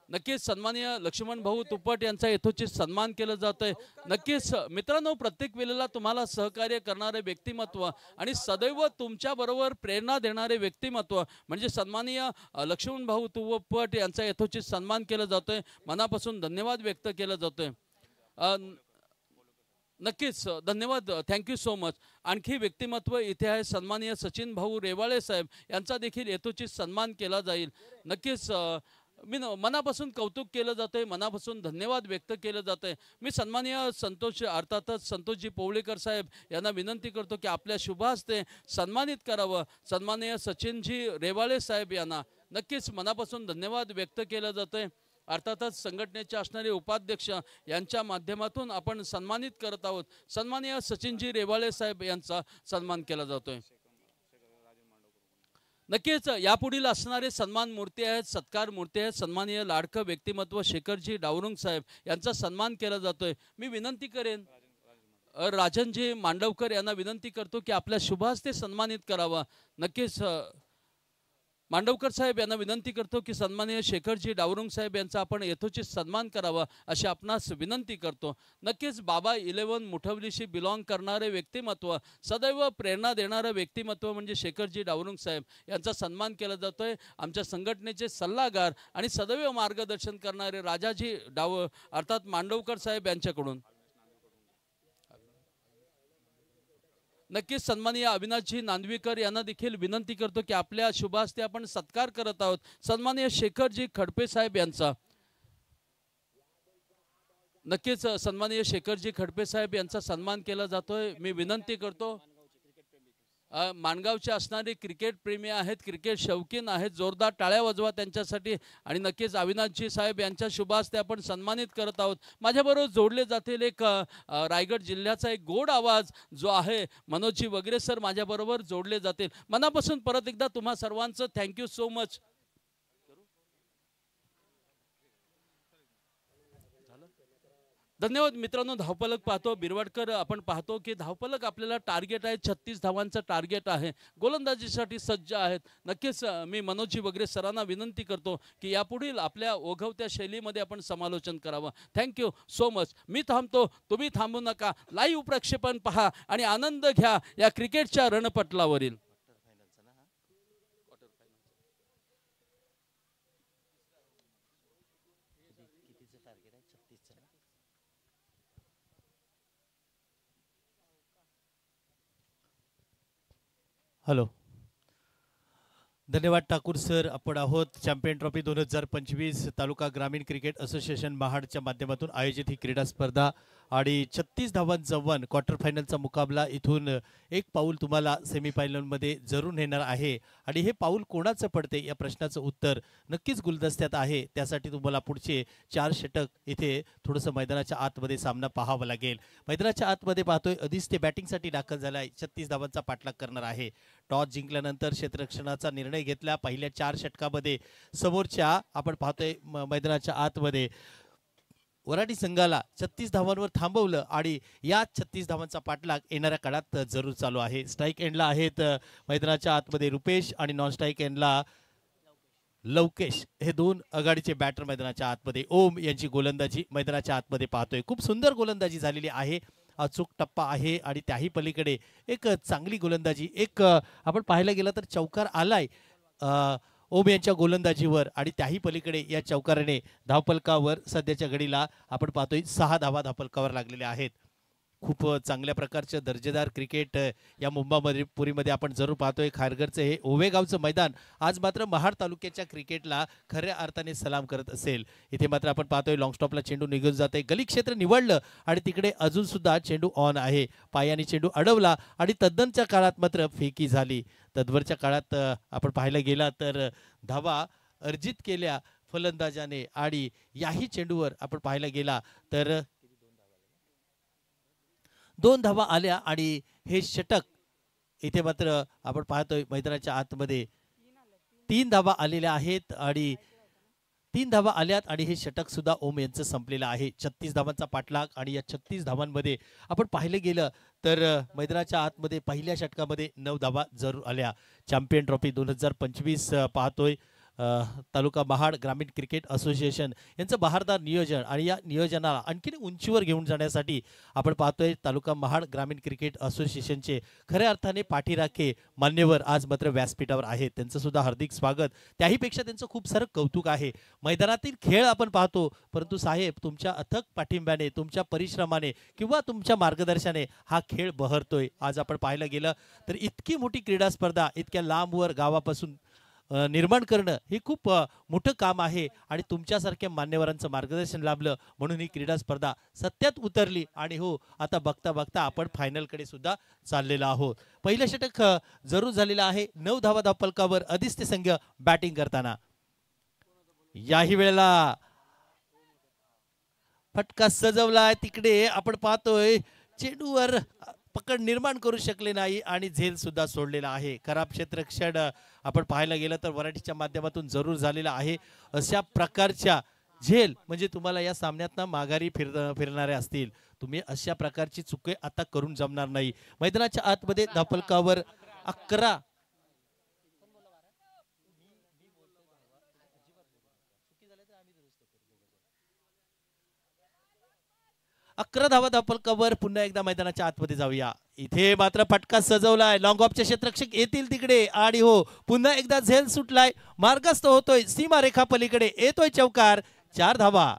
नक्कीच सन्माननीय लक्ष्मण भाऊ तुपट यांचा यथोचित सन्मान केलं जात आहे. नक्कीच मित्रांनो प्रत्येक वेळेला तुम्हाला सहकार्य करणारे व्यक्तिमत्व आणि सदैव तुमच्याबरोबर प्रेरणा देणारे व्यक्तिमत्व म्हणजे सन्माननीय लक्ष्मण भाऊ तुपट यांचा यथोचित सन्मान केला जातोय. मनापासून धन्यवाद व्यक्त केला जातोय. नक्कीच धन्यवाद. Thank you so much. आणखी व्यक्तिमत्व इथे आहे सन्माननीय सचिन भाऊ रेवाळे साहेब यांचा देखील यथोचित सन्मान केला जाईल. नक्कीच मी मनापासून कौतुक केलं जातं आहे, मनापासून धन्यवाद व्यक्त केलं जातं आहे. मी सन्माननीय अर्थातच संतोषजी पोवळेकर साहेब यांना विनंती करतो की आपल्या शुभ हस्ते सन्मानित करावं. सन्माननीय सचिनजी रेवाळे साहेब यांना नक्कीच मनापासून धन्यवाद व्यक्त केलं जातं आहे. अर्थातच संघटनेचे असणारे उपाध्यक्ष यांच्या माध्यमातून आपण सन्मानित करत आहोत. सन्माननीय सचिनजी रेवाळे साहेब यांचा सन्मान केला जातोय. नक्कीच यापुढील असणारे सन्मान मूर्ती आहेत, सत्कार मूर्ती आहेत. सन्माननीय लाडकं व्यक्तिमत्व शेखरजी डावरुंग साहेब यांचा सन्मान केला जातोय. मी विनंती करेन राजनजी मांडवकर यांना विनंती करतो की आपल्या शुभ हस्ते सन्मानित करावा. नक्कीच मांडवकर साहेब यांना विनंती करतो की सन्माननीय शेखरजी डावरुंग साहेब यांचा आपण यथोचित सन्मान करावा अशी आपणास विनंती करतो. नक्कीच बाबा 11 मुठवलीशी बिलॉंग करणारे व्यक्तिमत्व सदैव प्रेरणा देणारं व्यक्तिमत्व म्हणजे शेखरजी डावरुंग साहेब यांचा सन्मान केला जातोय. आमच्या संघटनेचे सल्लागार आणि सदैव मार्गदर्शन करणारे राजाजी अर्थात मांडवकर साहेब यांच्याकडून नक्कीच सन्माननीय अविनाशजी नांदवीकर यांना देखील विनंती करतो की आपल्या शुभ हस्ते आपण सत्कार करत आहोत. सन्माननीय शेखरजी खडपे साहेब यांचा नक्कीच सन्माननीय शेखरजी खडपे साहेब यांचा सन्मान केला जातोय. मी विनंती करतो माणगावचे असणारे क्रिकेट प्रेमी आहेत, क्रिकेट शौकीन आहेत, जोरदार टाळ्या वाजवा त्यांच्यासाठी. आणि नक्कीच अविनाशजी साहेब यांच्या शुभ हस्ते आपण सन्मानित करत आहोत. माझ्याबरोबर जोडले जातील एक रायगड जिल्ह्याचा एक गोड आवाज जो आहे मनोजजी वगैरे सर माझ्याबरोबर जोडले जातील. मनापासून परत एकदा तुम्हा सर्वांचं थँक्यू सो मच. धन्यवाद मित्रांनो. धावपलक पाहतो बिरवाडकर आपण पाहतो की धावपलक आपल्याला टार्गेट आहे 36 धावांचं टार्गेट आहे. गोलंदाजीसाठी सज्ज आहेत. नक्कीच मी मनोजजी वगैरे सरांना विनंती करतो की यापुढील आपल्या ओघवत्या शैलीमध्ये आपण समालोचन करावं. Thank you so much. मी थांबतो, तुम्ही थांबू नका. लाईव्ह प्रक्षेपण पहा आणि आनंद घ्या या क्रिकेटच्या रणपटलावरील. हॅलो धन्यवाद ठाकूर सर. आपण आहोत चॅम्पियन ट्रॉफी 2025 तालुका ग्रामीण क्रिकेट असोसिएशन महाडच्या माध्यमातून आयोजित ही क्रीडा स्पर्धा आणि 36 धावांचा वन क्वार्टर फायनलचा मुकाबला. इथून एक पाऊल तुम्हाला सेमीफायनलमध्ये जरूर नेणार आहे आणि हे पाऊल कोणाचं पडते या प्रश्नाचं उत्तर नक्कीच गुलदस्त्यात आहे. त्यासाठी तुम्हाला पुढचे 4 षटक इथे थोडंसं मैदानाच्या आतमध्ये सामना पाहावा लागेल. मैदानाच्या आतमध्ये पाहतोय आधीच ते बॅटिंगसाठी दाखल झाला आहे. 36 धावांचा पाठलाग करणार आहे. टॉस जिंकल्यानंतर क्षेत्ररक्षणाचा निर्णय घेतला. पहिल्या 4 षटकामध्ये समोरच्या आपण पाहतोय मैदानाच्या आतमध्ये वराडी संघाला 36 धावांवर थांबवलं आणि या 36 धावांचा पाठलाग येणाऱ्या काळात जरूर चालू आहे. स्ट्राईक एंडला आहेत मैदानाच्या आतमध्ये रुपेश आणि नॉन स्ट्राईक एंडला लवकेश. हे दोन आघाडीचे बॅटर मैदानाच्या आतमध्ये. ओम यांची गोलंदाजी मैदानाच्या आतमध्ये पाहतोय. खूप सुंदर गोलंदाजी झालेली आहे. अचूक टप्पा आहे आणि त्याही पलीकडे एक चांगली गोलंदाजी. एक आपण पाहायला गेलं तर चौकार आलाय ओम यांच्या गोलंदाजीवर आणि त्याही पलीकडे या चौकाराने धावफलकावर सध्याच्या घडीला आपण पाहतोय 6 धावा धावफलकावर लागलेल्या आहेत. खूप चांगल्या प्रकारचं दर्जेदार क्रिकेट या मुंबईमध्ये पुरीमध्ये आपण जरूर पाहतोय. खारघरचं हे ओवेगावचं मैदान आज मात्र महाड तालुक्याच्या क्रिकेटला खऱ्या अर्थाने सलाम करत असेल. इथे मात्र आपण पाहतोय लॉंग स्टॉपला चेंडू निघून जाते. गली क्षेत्र निवडलं आणि तिकडे अजून सुद्धा चेंडू ऑन आहे. पायाने चेंडू अडवला आणि तद्दनच्या काळात मात्र फेकी झाली. तद्वरच्या काळात आपण पाहायला गेला तर धावा अर्जित केल्या फलंदाजाने आणि याही चेंडूवर आपण पाहायला गेला तर 2 धावा आल्या आणि हे षटक इथे मात्र आपण पाहतोय मैदानाच्या आतमध्ये 3 धावा आलेल्या आहेत आणि 3 धावा आल्यात आणि हे षटक सुद्धा ओम यांचं संपलेलं आहे. 36 धावांचा पाठलाग आणि या 36 धावांमध्ये आपण पाहिलं गेलं तर मैदानाच्या आतमध्ये पहिल्या षटकामध्ये 9 धावा जरूर आल्या. चॅम्पियन ट्रॉफी 2025 पाहतोय तालुका महाड ग्रामीण क्रिकेट असोसिएशन यांचं बहारदार नियोजन आणि या नियोजनाला आणखीन उंचीवर घेऊन जाण्यासाठी आपण पाहतोय तालुका महाड ग्रामीण क्रिकेट असोसिएशनचे खऱ्या अर्थाने पाठीराखे मान्यवर आज मात्र व्यासपीठावर आहेत. त्यांचं सुद्धा हार्दिक स्वागत. त्याहीपेक्षा त्यांचं खूप सारं कौतुक आहे. मैदानातील खेळ आपण पाहतो परंतु साहेब तुमच्या अथक पाठिंब्याने तुमच्या परिश्रमाने किंवा तुमच्या मार्गदर्शनाने हा खेळ बहरतोय. आज आपण पाहायला गेलं तर इतकी मोठी क्रीडा स्पर्धा इतक्या लांबवर गावापासून निर्माण करणं हे खूप मोठं काम आहे आणि तुमच्यासारख्या मान्यवरांचं मार्गदर्शन लाभलं म्हणून ही क्रीडा स्पर्धा सत्यात उतरली आणि हो आता बघता बघता आपण फायनलकडे सुद्धा चाललेलो आहोत. पहिलं षटक जरूर झालेलं आहे. 9 धावा धावफलकावर आदित्य संघ बॅटिंग करताना. याही वेळेला फटका सजवलाय. तिकडे आपण पाहतोय चेंडूवर पकड निर्माण करू शकले नाही आणि झेल सुद्धा सोडलेला आहे. खराब क्षेत्ररक्षण आपण पाहायला गेलं तर वराठीच्या माध्यमातून जरूर झालेला आहे. अशा प्रकारच्या झेल म्हणजे तुम्हाला या सामन्यात माघारी फिरणारे असतील. तुम्ही अशा प्रकारची चुके आता करून जमणार नाही. मैदानाच्या आतमध्ये धावफलकावर 11 धावा धावफलकावर. पुन्हा एकदा मैदानाच्या आतमध्ये जाऊया. इथे मात्र फटका सजवलाय. लॉंग ऑफचे क्षेत्ररक्षक येतील तिकडे आणि हो पुन्हा एकदा झेल सुटलाय. मार्गस्थ होतोय सीमारेखा पलीकडे. येतोय चौकार. 4 धावा.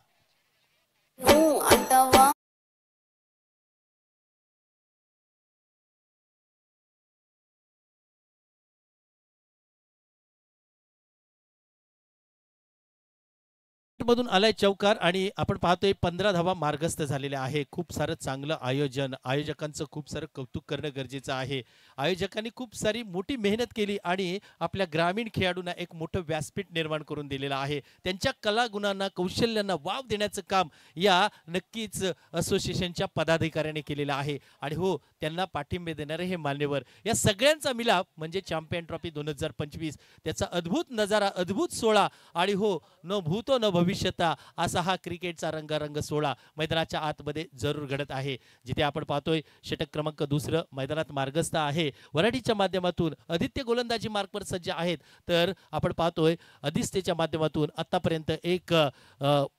मधून आलाय चौकार आणि आपण पाहतोय 15 धावा मार्गस्थ झालेल्या आहे. खूप सारं चांगलं आयोजन. आयोजकांचं खूप सारं कौतुक करणं गरजेचं आहे. आयोजकांनी खूप सारी मोठी मेहनत केली आणि आपल्या ग्रामीण खेळाडूंना एक मोठं व्यासपीठ निर्माण करून दिलेलं आहे. त्यांच्या कलागुणांना कौशल्यांना वाव देण्याचं काम या नक्कीच असोसिएशनच्या पदाधिकाऱ्यांनी केलेलं आहे आणि हो त्यांना पाठिंबा देणारे हे मान्यवर या सगळ्यांचा मिलाप म्हणजे चॅम्पियन ट्रॉफी 2025 त्याचा अद्भुत नजारा अद्भुत सोहळा आणि हो न भूतो न भविष्यता असा हा क्रिकेटचा रंगारंग सोहळा मैदानाच्या आतमध्ये जरूर घडत आहे. जिथे आपण पाहतोय षटक क्रमांक 2 मैदानात मार्गस्थ आहे. वराडीच्या माध्यमातून आदित्य गोलंदाजी मार्कवर सज्ज आहेत तर आपण पाहतोय आदित्यच्या माध्यमातून आतापर्यंत एक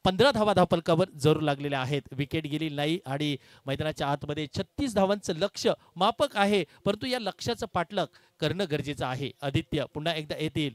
15 धावा धावफलकावर जरूर लागलेल्या आहेत. विकेट गेली नाही आणि मैदानाच्या आतमध्ये 36 धावांचं लक्ष्य मापक आहे परंतु या लक्ष्याचं पाठलाग करणं गरजेचं आहे. आदित्य पुन्हा एकदा येतील.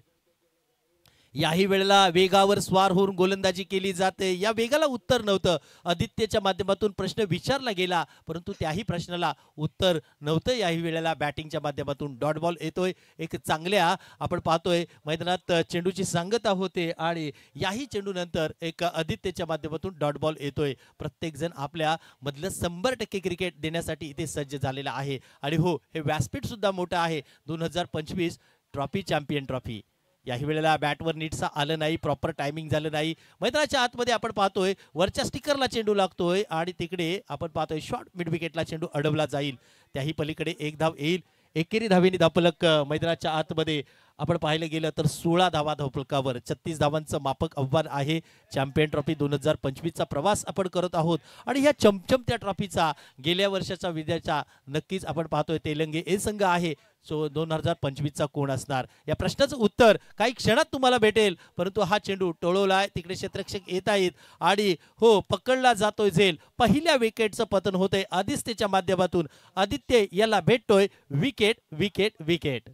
याही वेळेला वेगावर स्वार होऊन गोलंदाजी केली जाते, या वेगाला उत्तर नव्हतं. आदित्यच्या माध्यमातून प्रश्न विचारला गेला, परंतु त्याही प्रश्नाला उत्तर नव्हतं. याही वेळेला बॅटिंगच्या माध्यमातून डॉट बॉल येतोय. एक चांगल्या आपण पाहतोय मैदानात चेंडूची सांगता होते आणि याही चेंडू नंतर एक आदित्यच्या माध्यमातून डॉट बॉल येतोय. प्रत्येक जण आपल्या मधलं 100% क्रिकेट देण्यासाठी इथे सज्ज झालेला आहे. आणि हो, हे व्यासपीठ सुद्धा मोठं आहे. 2025 ट्रॉफी, चॅम्पियन ट्रॉफी. याही वेळेला बॅटवर नीटसा आलं नाही, प्रॉपर टायमिंग झालं नाही. मैदानाच्या आतमध्ये आपण पाहतोय वरच्या स्टिकरला चेंडू लागतोय आणि तिकडे आपण पाहतोय शॉर्ट मिड विकेटला चेंडू अडवला जाईल. त्याही पलीकडे एक धाव येईल. एकेरी धावेने धावफलक मैदानाच्या आतमध्ये आपण पाहिलं गेलं तर 16 धावा धावफलकावर. 36 धावांचं मापक आव्हान आहे. चॅम्पियन ट्रॉफी 2025चा प्रवास आपण करत आहोत आणि ह्या चमचमत्या ट्रॉफीचा गेल्या वर्षाचा विजेता नक्कीच आपण पाहतोय तेलंगे ए संघ आहे. सो 2025चा कोण असणार या प्रश्नाचं उत्तर काही क्षणात तुम्हाला भेटेल. परंतु हा चेंडू टोळवलाय, तिकडे क्षेत्ररक्षक येत आहेत आणि हो, पकडला जातोय झेल. पहिल्या विकेटचं पतन होतंय आदित्यच्या माध्यमातून. आदित्य याला भेटतोय विकेट विकेट विकेट.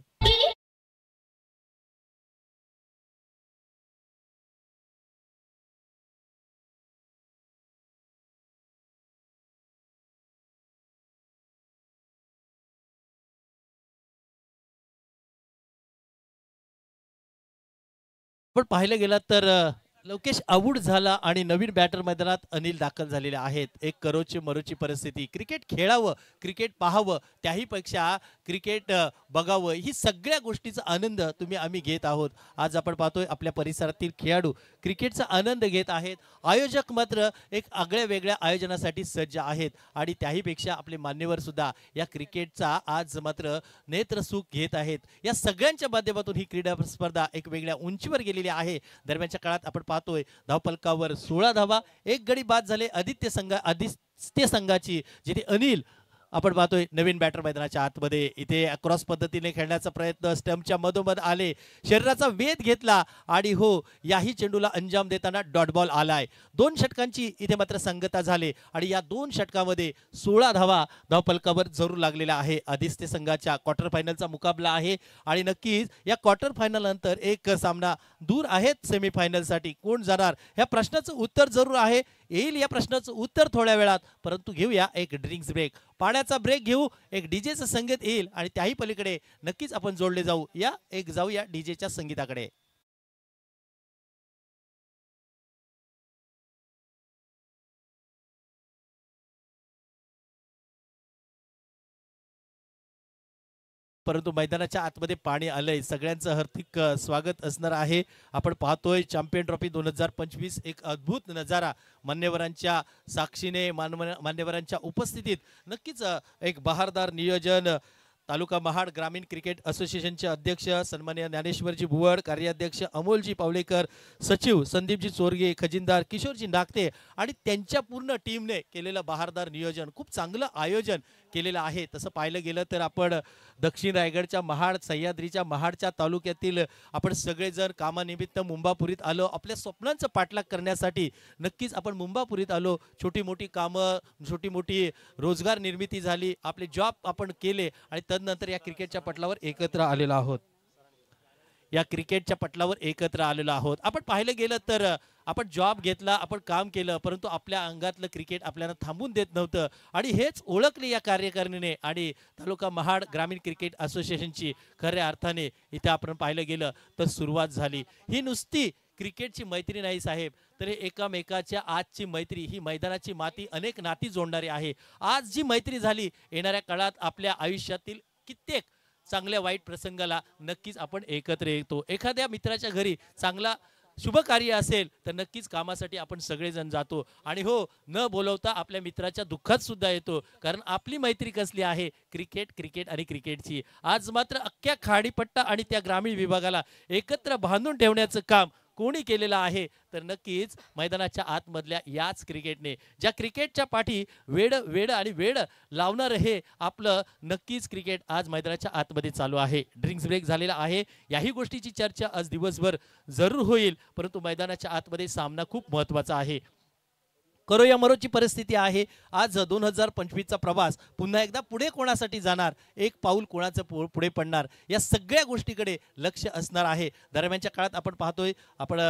पण पाहिलं गेलं तर लोकेश आऊट झाला आणि नवीन बॅटर मैदानात अनिल दाखल झालेले आहेत. एक करोची मरोची परिस्थिती. क्रिकेट खेळावं, क्रिकेट पाहावं, त्याही पेक्षा क्रिकेट बघावं, ही सगळ्या गोष्टीचा आनंद आम्ही घेत आहोत. आज आपण पाहतोय आपल्या परिसरातील खेळाडू क्रिकेटचा आनंद घेत आहेत. आयोजक मात्र एक आगळ्या वेगळ्या आयोजनासाठी सज्ज आहेत आणि त्याही पेक्षा आपले मान्यवर सुद्धा या क्रिकेटचा आज मात्र नेत्रसुख घेत आहेत. या सगळ्यांच्या माध्यमातून ही क्रीडा स्पर्धा एक वेगळ्या उंचीवर गेलेली आहे. दरम्यानच्या काळात आपण पाहतोय धावफलकावर 16 धावा, एक गडी बाद झाले आदित्य संघाची, जिथे अनिल आपण पाहतोय नवीन बॅटर मैदानाच्या आतमध्ये इथे क्रॉस पद्धतीने खेळण्याचा प्रयत्न, स्टंपच्या मधोमध आले, शरीराचा वेध घेतला आणि हो, याही चेंडूला अंजाम देताना डॉट बॉल आलाय. 2 षटकांची इथे मात्र संगता झाली आणि या 2 षटकामध्ये 16 धावा धावफलकावर जरूर लागलेला आहे. आदित्य संघाच्या क्वार्टर फायनलचा मुकाबला आहे आणि नक्कीच या क्वार्टर फायनल नंतर एक सामना दूर आहेत सेमीफायनलसाठी. कोण जाणार ह्या प्रश्नाचं उत्तर जरूर आहे, येईल या प्रश्नाचं उत्तर थोड्या वेळात. परंतु घेऊया एक ड्रिंक्स ब्रेक, पाण्याचा ब्रेक घेऊ. एक डीजेचं संगीत येईल आणि त्याही पलीकडे नक्कीच आपण जोडले जाऊया डीजेच्या संगीताकडे. परंतु मैदानाच्या आतमध्ये पाणी आलंय. सगळ्यांचं हार्दिक स्वागत असणार आहे. आपण पाहतोय चॅम्पियन ट्रॉफी 2025 एक अद्भुत नजारा मान्यवरांच्या साक्षीने, मान्यवरांच्या उपस्थितीत नक्कीच एक बहारदार नियोजन. तालुका महाड ग्रामीण क्रिकेट असोसिएशनचे अध्यक्ष सन्माननीय ज्ञानेश्वरजी भुवड, कार्याध्यक्ष अमोलजी पावलेकर, सचिव संदीपजी चोरगे, खजिनदार किशोरजी नागते आणि त्यांच्या पूर्ण टीमने केलेलं बहारदार नियोजन, खूप चांगलं आयोजन केलेलं आहे. तसं पाहिलं गेलं तर आपण दक्षिण रायगडच्या महाड, सह्याद्रीच्या महाडच्या तालुक्यातील आपण सगळेजण कामानिमित्त मुंबापुरीत आलो. आपल्या स्वप्नांचं पाठलाग करण्यासाठी नक्कीच आपण मुंबापुरीत आलो. छोटी मोठी कामं, छोटी मोठी रोजगार निर्मिती झाली, आपले जॉब आपण केले आणि तदनंतर या क्रिकेटच्या पटलावर एकत्र आलेलो आहोत. आपण पाहिलं गेलं तर आपण जॉब घेतला, आपण काम केलं, परंतु आपल्या अंगातलं क्रिकेट आपल्याला थांबून देत नव्हतं आणि हेच ओळखले या कार्यकारिणीने आणि तालुका महाड ग्रामीण क्रिकेट असोसिएशनची खऱ्या अर्थाने इथे आपण पाहिलं गेलं तर सुरुवात झाली. ही नुसती क्रिकेटची मैत्री नाही साहेब, तर एकामेकाच्या आजची मैत्री, ही मैदानाची माती अनेक नाती जोडणारी आहे. आज जी मैत्री झाली, येणाऱ्या काळात आपल्या आयुष्यातील कित्येक चांगल्या वाईट प्रसंगाला नक्कीच आपण एकत्र येतो. एखाद्या मित्राच्या घरी चांगला शुभ कार्य असेल तर नक्कीच कामासाठी आपण सगळेजण जातो आणि हो, न बोलवता आपल्या मित्राच्या दुःखात सुद्धा येतो. कारण आपली मैत्री कसली आहे, क्रिकेट आणि क्रिकेटची. आज मात्र अख्ख्या खाडीपट्टा आणि त्या ग्रामीण विभागाला एकत्र बांधून ठेवण्याचं काम कोणी केलेलं आहे तर नक्कीच मैदानाच्या आतमधल्या याच क्रिकेटने. ज्या क्रिकेटच्या पाठी वेड लावणार हे आपलं नक्कीच क्रिकेट आज मैदानाच्या आतमध्ये चालू आहे. ड्रिंक्स ब्रेक झालेला आहे, याही गोष्टीची चर्चा आज दिवसभर जरूर होईल. परंतु मैदानाच्या आतमध्ये सामना खूप महत्त्वाचा आहे. करो या मरोची परिस्थिती आहे। आज 2025चा प्रवास पुन्हा एकदा पुढे कोणासाठी जाणार, एक पाऊल कोणाचं पुढे पडणार, या सगळ्या गोष्टीकडे लक्ष असणार आहे। दरम्यानच्या काळात आपण पाहतोय, आपण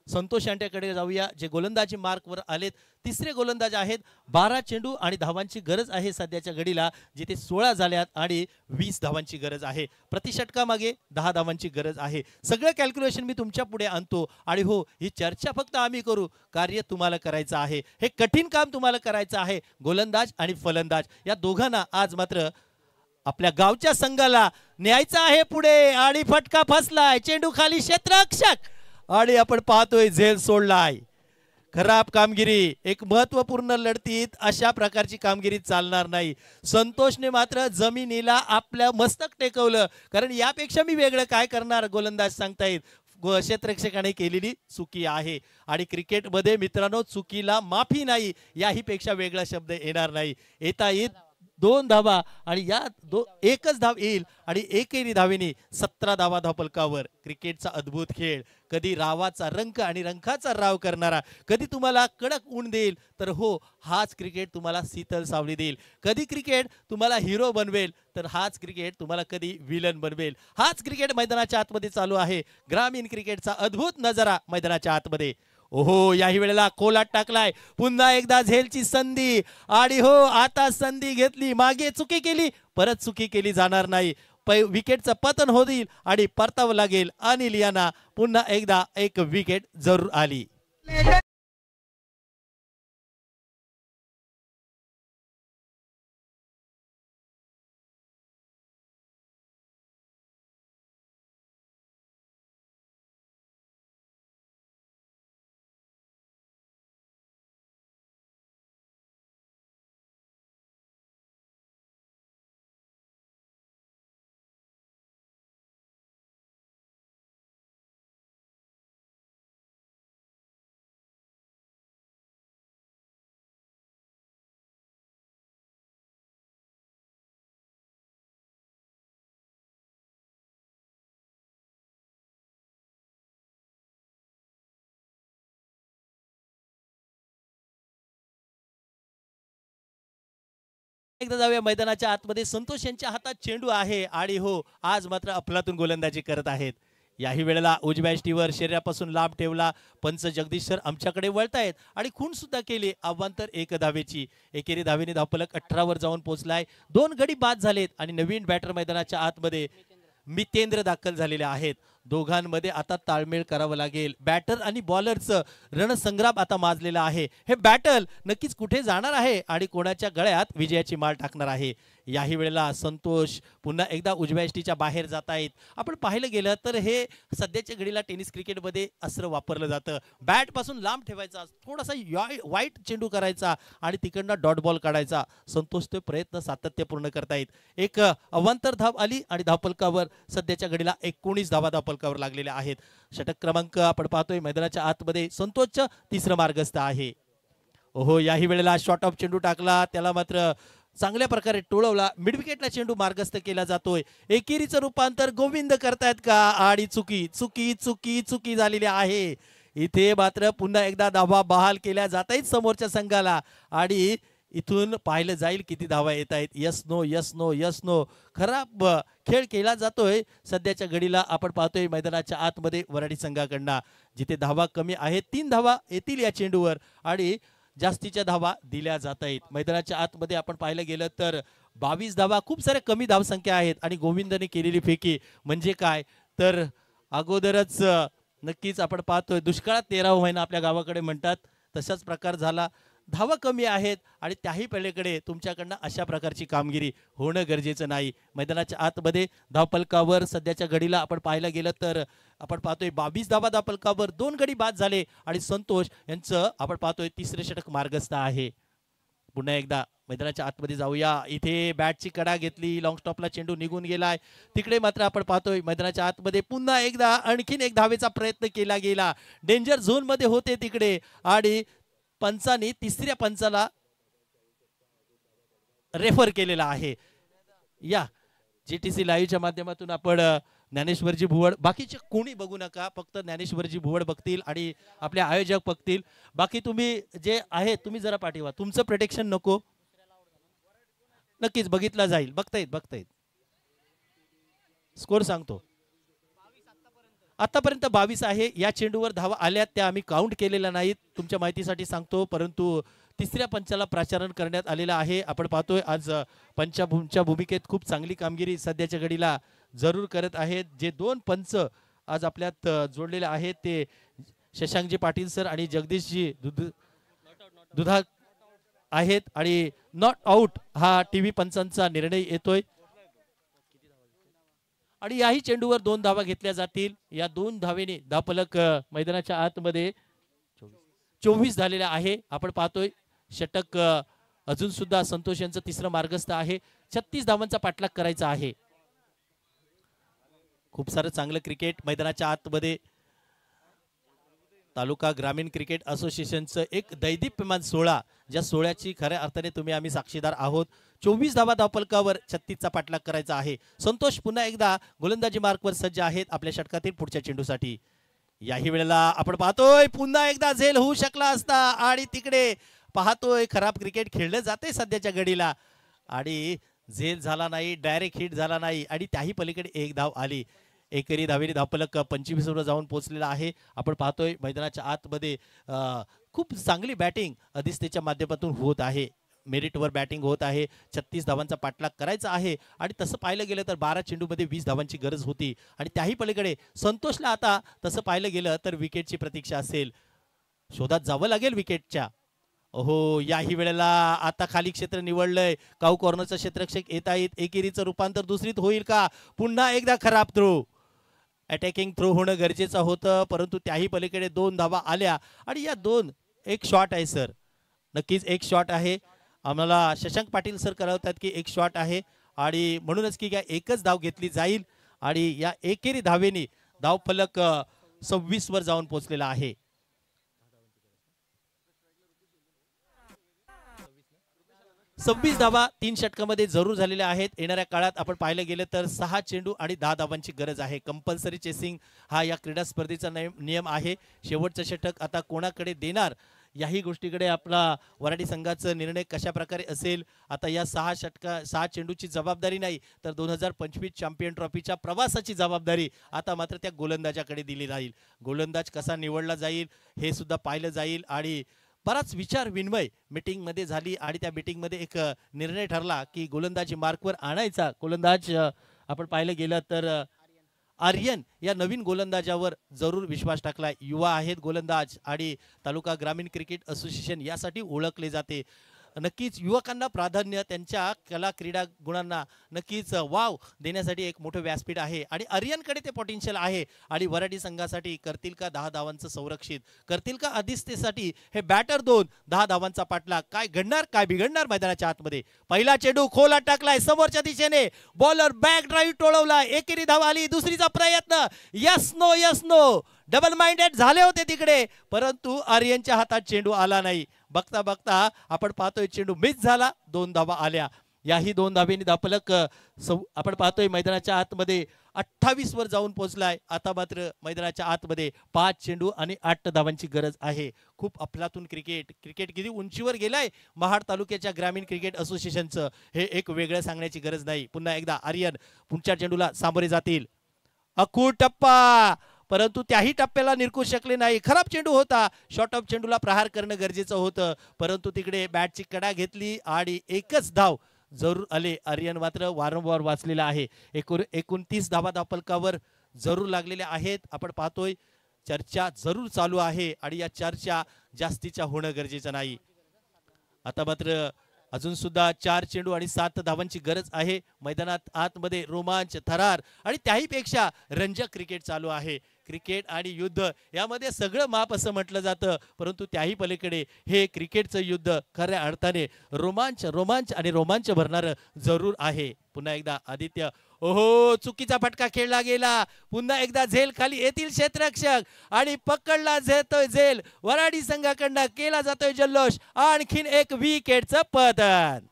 संतोष यांच्याकडे जाऊया, जे गोलंदाजी मार्कवर आलेत। तिसरे गोलंदाज आहेत। 12 चेंडू आणि धावांची गरज आहे सध्याच्या घडीला, जिथे 16 झाल्यात आणि 20 धावांची गरज आहे। प्रति षटकामागे 10 धावांची गरज आहे। सगळं कॅल्क्युलेशन मी तुमच्या पुढे आणतो आणि हो, ही चर्चा फक्त आम्ही करू, कार्य तुम्हाला करायचं आहे। हे कठीण काम तुम्हाला करायचं आहे। गोलंदाज आणि फलंदाज या दोघांना आज मात्र आपल्या गावच्या संघाला न्यायचं आहे पुढे आणि फटका फसलाय, चेंडू खाली क्षेत्ररक्षक आणि आपण पाहतोय झेल सोडलाय। खराब कामगिरी, एक महत्त्वपूर्ण लढतीत अशा प्रकारची कामगिरी चालणार नाही। संतोषने मात्र जमिनीला आपल्या मस्तक टेकवलं, कारण यापेक्षा मी वेगळं काय करणार, गोलंदाज सांगतायत। क्षेत्ररक्षकाने केलेली चुकी आहे आणि क्रिकेटमध्ये मित्रांनो चुकीला माफी नाही, याही पेक्षा वेगळा शब्द येणार नाही। येता येत 2 धावा आणि या एकच धाव येईल आणि एकेरी धावेने 17 धावा धावफलकावर। क्रिकेटचा अद्भुत खेळ, कधी रावाचा रंक आणि रंकाचा राव करणारा, कधी तुम्हाला कडक ऊन देईल, तर हो हाच क्रिकेट तुम्हाला शीतल सावली देईल। कधी क्रिकेट तुम्हाला हिरो बनवेल, तर हाच क्रिकेट तुम्हाला कधी विलन बनवेल। हाच क्रिकेट मैदानाच्या आतमध्ये चालू आहे। ग्रामीण क्रिकेटचा अद्भुत नजारा मैदानाच्या आतमध्ये। ओहो, याही वेळेला कोलाट टाकलाय, पुन्हा एकदा झेलची संधी आणि हो आता संधी घेतली, मागे चुकी केली, परत चुकी केली जाणार नाही। विकेटचं पतन होईल आणि परतावं लागेल अनिल यांना। पुन्हा एकदा एक विकेट जरूर आली। एकदा जाऊया मैदानाच्या आतमध्ये। संतोष यांच्या हातात चेंडू आहे आणि हो आज मात्र अफलातून गोलंदाजी करत आहेत। याही वेळेला उजव्या ष्टीवर शरीरापासून लांब ठेवला पंच जगदीश सर आमच्याकडे वळतायत आणि खून सुद्धा केली अवांतर 1 धावेची। एकेरी धावेने धावफलक 18 वर जाऊन पोहोचलाय। 2 गडी बाद झालेत आणि नवीन बॅटर मैदानाच्या आतमध्ये मितेंद्र दाखल झालेले आहेत। दोघांमध्ये आता ताळमेळ करावं लागेल। बॅटर आणि बॉलरचं रणसंग्राम आता माजलेला आहे। हे बॅटल नक्कीच कुठे जाणार आहे आणि कोणाच्या गळ्यात विजयाची माळ टाकणार आहे। याही वेळेला संतोष पुन्हा एकदा उजव्या यष्टीच्या बाहेर जात आहेत। आपण पाहिलं गेलं तर हे सध्याच्या घडीला टेनिस क्रिकेटमध्ये अस्त्र वापरलं जातं। बॅट पासून लांब ठेवायचा, थोडासा वाईट चेंडू करायचा आणि तिकडनं डॉट बॉल काढायचा। संतोष ते प्रयत्न सातत्यपूर्ण करतायत। एक अवांतर धाव आली आणि धावफलकावर सध्याच्या घडीला 19 धावा धावफलकावर लागलेल्या आहेत। षटक क्रमांक आपण पाहतोय मैदानाच्या आतमध्ये संतोषचं तिसरं मार्गस्थ आहे। ओहो, याही वेळेला शॉर्ट ऑफ चेंडू टाकला, त्याला मात्र चांगल्या प्रकारे टोळवला। मिड विकेटला चेंडू मार्गस्थ केला जातोय। एकेरीचं रूपांतर गोविंद करतायत का आणि चुकी चुकी चुकी चुकी झालेली आहे। इथे मात्र पुन्हा एकदा धावा बहाल केल्या जात आहेत समोरच्या संघाला आणि इथून पाहिलं जाईल किती धावा येत आहेत। Yes no yes no yes no, खराब खेळ केला जातोय सध्याच्या घडीला। आपण पाहतोय मैदानाच्या आतमध्ये वराडी संघाकडनं, जिथे धावा कमी आहेत 3 धावा येतील या चेंडूवर आणि जास्तीच्या धावा दिल्या जात आहेत। मैदानाच्या आतमध्ये आपण पाहिलं गेलं तर 22 धावा, खूप साऱ्या कमी धावसंख्या आहेत आणि गोविंदने केलेली फेकी म्हणजे काय तर अगोदरच नक्कीच आपण पाहतोय दुष्काळात 13 महिना आपल्या गावाकडे म्हणतात, तसाच प्रकार झाला। धावा कमी आहेत आणि त्याही पलीकडे तुमच्याकडनं अशा प्रकारची कामगिरी होणं गरजेचं नाही। मैदानाच्या आतमध्ये धावफलकावर सध्याच्या घडीला आपण पाहायला गेलं तर आपण पाहतोय 22 धावा धावफलकावर, 2 गडी बाद झाले आणि संतोष यांचं आपण पाहतोय तिसरे षटक मार्गस्थ आहे। पुन्हा एकदा मैदानाच्या आतमध्ये जाऊया। इथे बॅटची कडा घेतली, लॉंग स्टॉपला चेंडू निघून गेलाय। तिकडे मात्र आपण पाहतोय मैदानाच्या आतमध्ये पुन्हा एकदा आणखीन एक धावेचा प्रयत्न केला गेला। डेंजर झोन मध्ये होते तिकडे आणि पंचाने तिसऱ्या पंचाला रेफर केलेला आहे। या जीटीसी लाईव्हच्या माध्यमातून आपण ज्ञानेश्वरजी भुवड, बाकीचे कोणी बघू नका, फक्त ज्ञानेश्वरजी भुवड बघतील आणि आपले आयोजक बघतील. बाकी तुम्ही जे आहे तुम्ही जरा पाठीवा, तुमचं प्रोटेक्शन नको. नक्कीच बघितला जाईल. बघतायत स्कोर सांगतो. आतापर्यंत 22 आहे. या चेंडूवर धावा आल्यात त्या आम्ही काउंट केलेल्या नाहीत, तुमच्या माहितीसाठी सांगतो. परंतु तिसऱ्या पंचाला प्राचारण करण्यात आलेलं आहे. आपण पाहतोय आज पंचाच्या भूमिकेत खूप चांगली कामगिरी सध्याच्या घडीला जरूर करत आहेत. जे दोन पंच आज आपल्यात जोडलेले आहेत ते शशांकजी पाटील सर आणि जगदीशजी दुधा आहेत. आणि नॉट आउट हा टीव्ही पंचांचा निर्णय येतोय आणि याही चेंडूवर 2 धावा घेतल्या जातील. या 2 धावेने धावफलक मैदानाच्या आतमध्ये 24 झालेला आहे. आपण पाहतोय षटक अजून सुद्धा संतोष यांचं तिसरं मार्गस्थ आहे. 36 धावांचा पाठलाग करायचा आहे. खूप सारं चांगलं क्रिकेट मैदानाच्या आतमध्ये. तालुका ग्रामीण क्रिकेट असोसिएशनचं एक दैदिप्यमान सोहळा, ज्या सोहळ्याची खऱ्या अर्थाने तुम्ही आम्ही साक्षीदार आहोत. 24 धावा धावफलकावर 36चा पाठलाग करायचा आहे. संतोष पुन्हा एकदा गोलंदाजी मार्कवर सज्ज आहेत आपल्या षटकातील पुढच्या चेंडूसाठी. याही वेळेला आपण पाहतोय पुन्हा एकदा झेल होऊ शकला असता आणि तिकडे पाहतोय खराब क्रिकेट खेळलं जाते सध्याच्या घडीला आणि झेल झाला नाही, डायरेक्ट हिट झाला नाही आणि त्याही पलीकडे एक धाव आली. एकेरी धावेने धावफलक 25 वर जाऊन पोहोचलेला आहे. आपण पाहतोय मैदानाच्या आतमध्ये खूप चांगली बॅटिंग अधिष्ठेच्या माध्यमातून होत आहे. मेरिटवर बॅटिंग होत आहे. 36 धावांचा पाठलाग करायचा आहे आणि तसं पाहिलं गेलं तर 12 चेंडूमध्ये 20 धावांची गरज होती आणि त्याही पलीकडे संतोषला आता तसं पाहिलं गेलं तर विकेटची प्रतीक्षा असेल. शोधात जावं लागेल विकेटच्या. ओहो, याही वेळेला आता खाली क्षेत्र निवडलंय. काऊ कॉर्नरचं क्षेत्ररक्षक येत आहेत. एकेरीचं रूपांतर दुसरीत होईल का? पुन्हा एकदा खराब थ्रो. अटॅकिंग थ्रो होणं गरजेचं होतं परंतु त्याही पलीकडे 2 धावा आल्या आणि या 2 एक शॉट आहे सर. नक्कीच एक शॉट आहे. आम्हाला शशांक पाटील सर कळवतात की एक शॉट आहे आणि म्हणूनच की एकच धाव घेतली जाईल आणि या एकेरी धावेने धावफलक 26 वर जाऊन पोहोचलेला आहे. 26 धावा 3 षटकामध्ये जरूर झालेल्या आहेत. येणाऱ्या काळात आपण पाहिलं गेलं तर 6 चेंडू आणि 10 धावांची गरज आहे. कंपल्सरी चेसिंग हा या क्रीडा स्पर्धेचा नियम आहे. शेवटचं षटक आता कोणाकडे देणार याही गोष्टीकडे आपला वराडी संघाचा निर्णय कशा प्रकारे असेल. आता या 6 चेंडूची जबाबदारी नाही तर 2025 चॅम्पियन ट्रॉफीच्या प्रवासाची जबाबदारी आता मात्र त्या गोलंदाजाकडे दिली जाईल. गोलंदाज कसा निवडला जाईल हे सुद्धा पाहिलं जाईल आणि बराच विचार विनिमय मीटिंग मध्ये झाली आणि त्या मीटिंग मध्ये एक निर्णय ठरला की गोलंदाजी मार्कवर आणायचा. गोलंदाज आपण पाहिलं गेलं तर आर्यन या नवीन गोलंदाजावर जरूर विश्वास टाकला. युवा आहेत गोलंदाज आणि तालुका ग्रामीण क्रिकेट असोसिएशन यासाठी ओळखले जाते. नक्कीच युवकांना प्राधान्य, त्यांच्या कला क्रीडा गुणांना नक्कीच वाव देण्यासाठी एक मोठं व्यासपीठ आहे आणि आर्यनकडे ते पोटेन्शियल आहे. आणि वराडी संघासाठी करतील का 10 धावांचं संरक्षित, करतील का अधिष्ठेसाठी हे बॅटर 10 धावांचा पाठलाग. काय घडणार, काय बिघडणार मैदानाच्या आतमध्ये. पहिला चेंडू खोलात टाकलाय समोरच्या दिशेने, बॉलर बॅक ड्राईव्ह टोळवला, एकेरी धाव आली. दुसरीचा प्रयत्न, यस नो डबल माइंडेड झाले होते तिकडे परंतु आर्यनच्या हातात चेंडू आला नाही. बघता बघता आपण पाहतोय चेंडू मिस झाला. 2 धावा आल्या. याही 2 धावेने धावफलक आपण पाहतोय मैदानाच्या आतमध्ये 28 वर जाऊन पोहोचलाय. आता मात्र मैदानाच्या आतमध्ये 5 चेंडू आणि 8 धावांची गरज आहे. खूप अफलातून क्रिकेट किती उंचीवर गेलाय महाड तालुक्याच्या ग्रामीण क्रिकेट असोसिएशनचं हे एक वेगळं सांगण्याची गरज नाही. पुन्हा एकदा आर्यन पुढच्या चेंडूला सामोरे जातील. अखूड टप्पा परंतु त्याही टप्प्याला निरखू शकले नाही. खराब चेंडू होता. शॉर्ट ऑफ चेंडूला प्रहार करणं गरजेचं होतं परंतु तिकडे बॅटची कडा घेतली आणि एकच धाव जरूर आले. आर्यन मात्र वारंवार वाचलेला आहे. 29 धावा धावफलकावर जरूर लागलेल्या आहेत. आपण पाहतोय चर्चा जरूर चालू आहे आणि या चर्चा जास्तीच्या होणं गरजेचं नाही. आता मात्र अजून सुद्धा 4 चेंडू आणि 7 धावांची गरज आहे. मैदानात आतमध्ये रोमांच, थरार आणि त्याही पेक्षा रंजक क्रिकेट चालू आहे. क्रिकेट आणि युद्ध यामध्ये सगळं माप असं म्हटलं जातं परंतु त्याही पलीकडे हे क्रिकेटचं युद्ध खऱ्या अर्थाने रोमांच आणि रोमांच भरणारं जरूर आहे. पुन्हा एकदा आदित्य, ओहो चुकीचा फटका खेळला गेला. पुन्हा एकदा झेल खाली येतील क्षेत्ररक्षक आणि पकडला जातोय झेल. वराडी संघाकडनं केला जातोय जल्लोष. आणखीन एक विकेटचं पतन.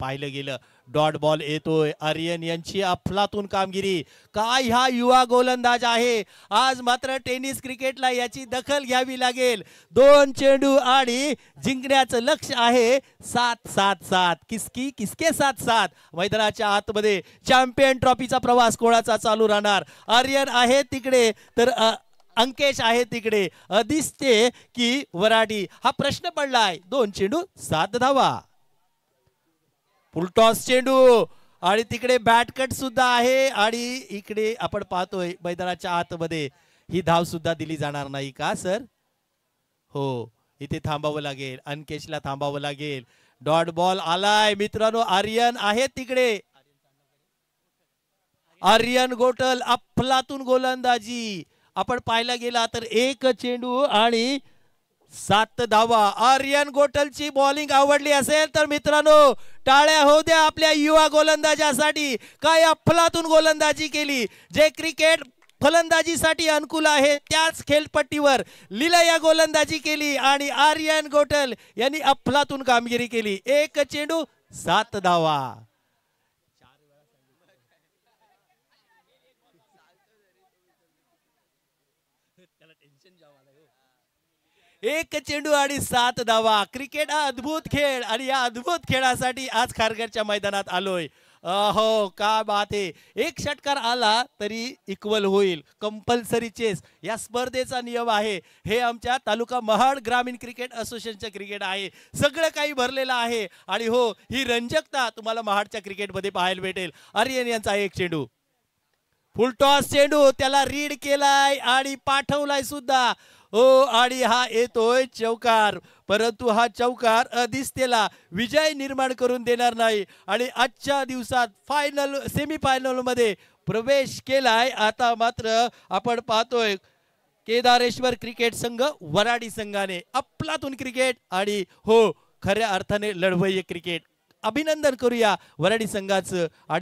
पाहिलं गेलं. डॉट बॉल येतोय. आर्यन यांची अफलातून कामगिरी. काय ह्या युवा गोलंदाज आहे. आज मात्र टेनिस क्रिकेटला याची दखल घ्यावी लागेल. 2 चेंडू आणि जिंकण्याचं लक्ष आहे 7-7-7. किसके 7-7. मैदानाच्या आतमध्ये चॅम्पियन ट्रॉफीचा प्रवास कोणाचा चालू राहणार. आर्यन आहे तिकडे तर अंकेश आहे तिकडे. दिसते की वराडी. हा प्रश्न पडलाय. 2 चेंडू 7 धावा. फुलटॉस चेंडू आणि तिकडे बॅटकट सुद्धा आहे आणि इकडे आपण पाहतोय मैदानाच्या आतमध्ये ही धाव सुद्धा दिली जाणार नाही का सर. हो इथे थांबावं लागेल. अंकेशला थांबावं लागेल. डॉट बॉल आलाय मित्रांनो. आर्यन आहे तिकडे. आर्यन गोटल अफलातून गोलंदाजी. आपण पाहायला गेला तर 1 चेंडू आणि 7 धावा. आर्यन गोटलची बॉलिंग आवडली असेल तर मित्रांनो टाळ्या होऊ द्या आपल्या युवा गोलंदाजासाठी. काय अफलातून गोलंदाजी केली. जे क्रिकेट फलंदाजीसाठी अनुकूल आहे त्याच खेळपट्टीवर लीलया गोलंदाजी केली आणि आर्यन गोटल यांनी अफलातून कामगिरी केली. 1 चेंडू 7 धावा. 1 चेंडू आणि 7 धावा. क्रिकेट हा अद्भुत खेळ आणि या अद्भुत खेळासाठी आज खारघरच्या मैदानात आलोय. हो का बात आहे. 1 षटकार आला तरी इक्वल होईल. कंपल्सरी चेस या स्पर्धेचा नियम आहे. हे आमच्या तालुका महाड ग्रामीण क्रिकेट असोसिएशनचं क्रिकेट आहे. सगळं काही भरलेलं आहे आणि हो ही रंजकता तुम्हाला महाडच्या क्रिकेटमध्ये पाहायला भेटेल. आर्यन यांचा 1 चेंडू. फुलटॉस चेंडू. त्याला रीड केलाय आणि पाठवलाय सुद्धा. हो आणि हा येतोय चौकार. परंतु हा चौकार दिसतेला विजय निर्माण करून देणार नाही आणि आजच्या दिवसात फायनल सेमीफायनल मध्ये प्रवेश केलाय. आता मात्र आपण पाहतोय केदारेश्वर क्रिकेट संघ वराडी संघाने. अफलातून क्रिकेट आणि हो खऱ्या अर्थाने लढवय्ये क्रिकेट. अभिनंदन करूया वराडी संघाचं. आणि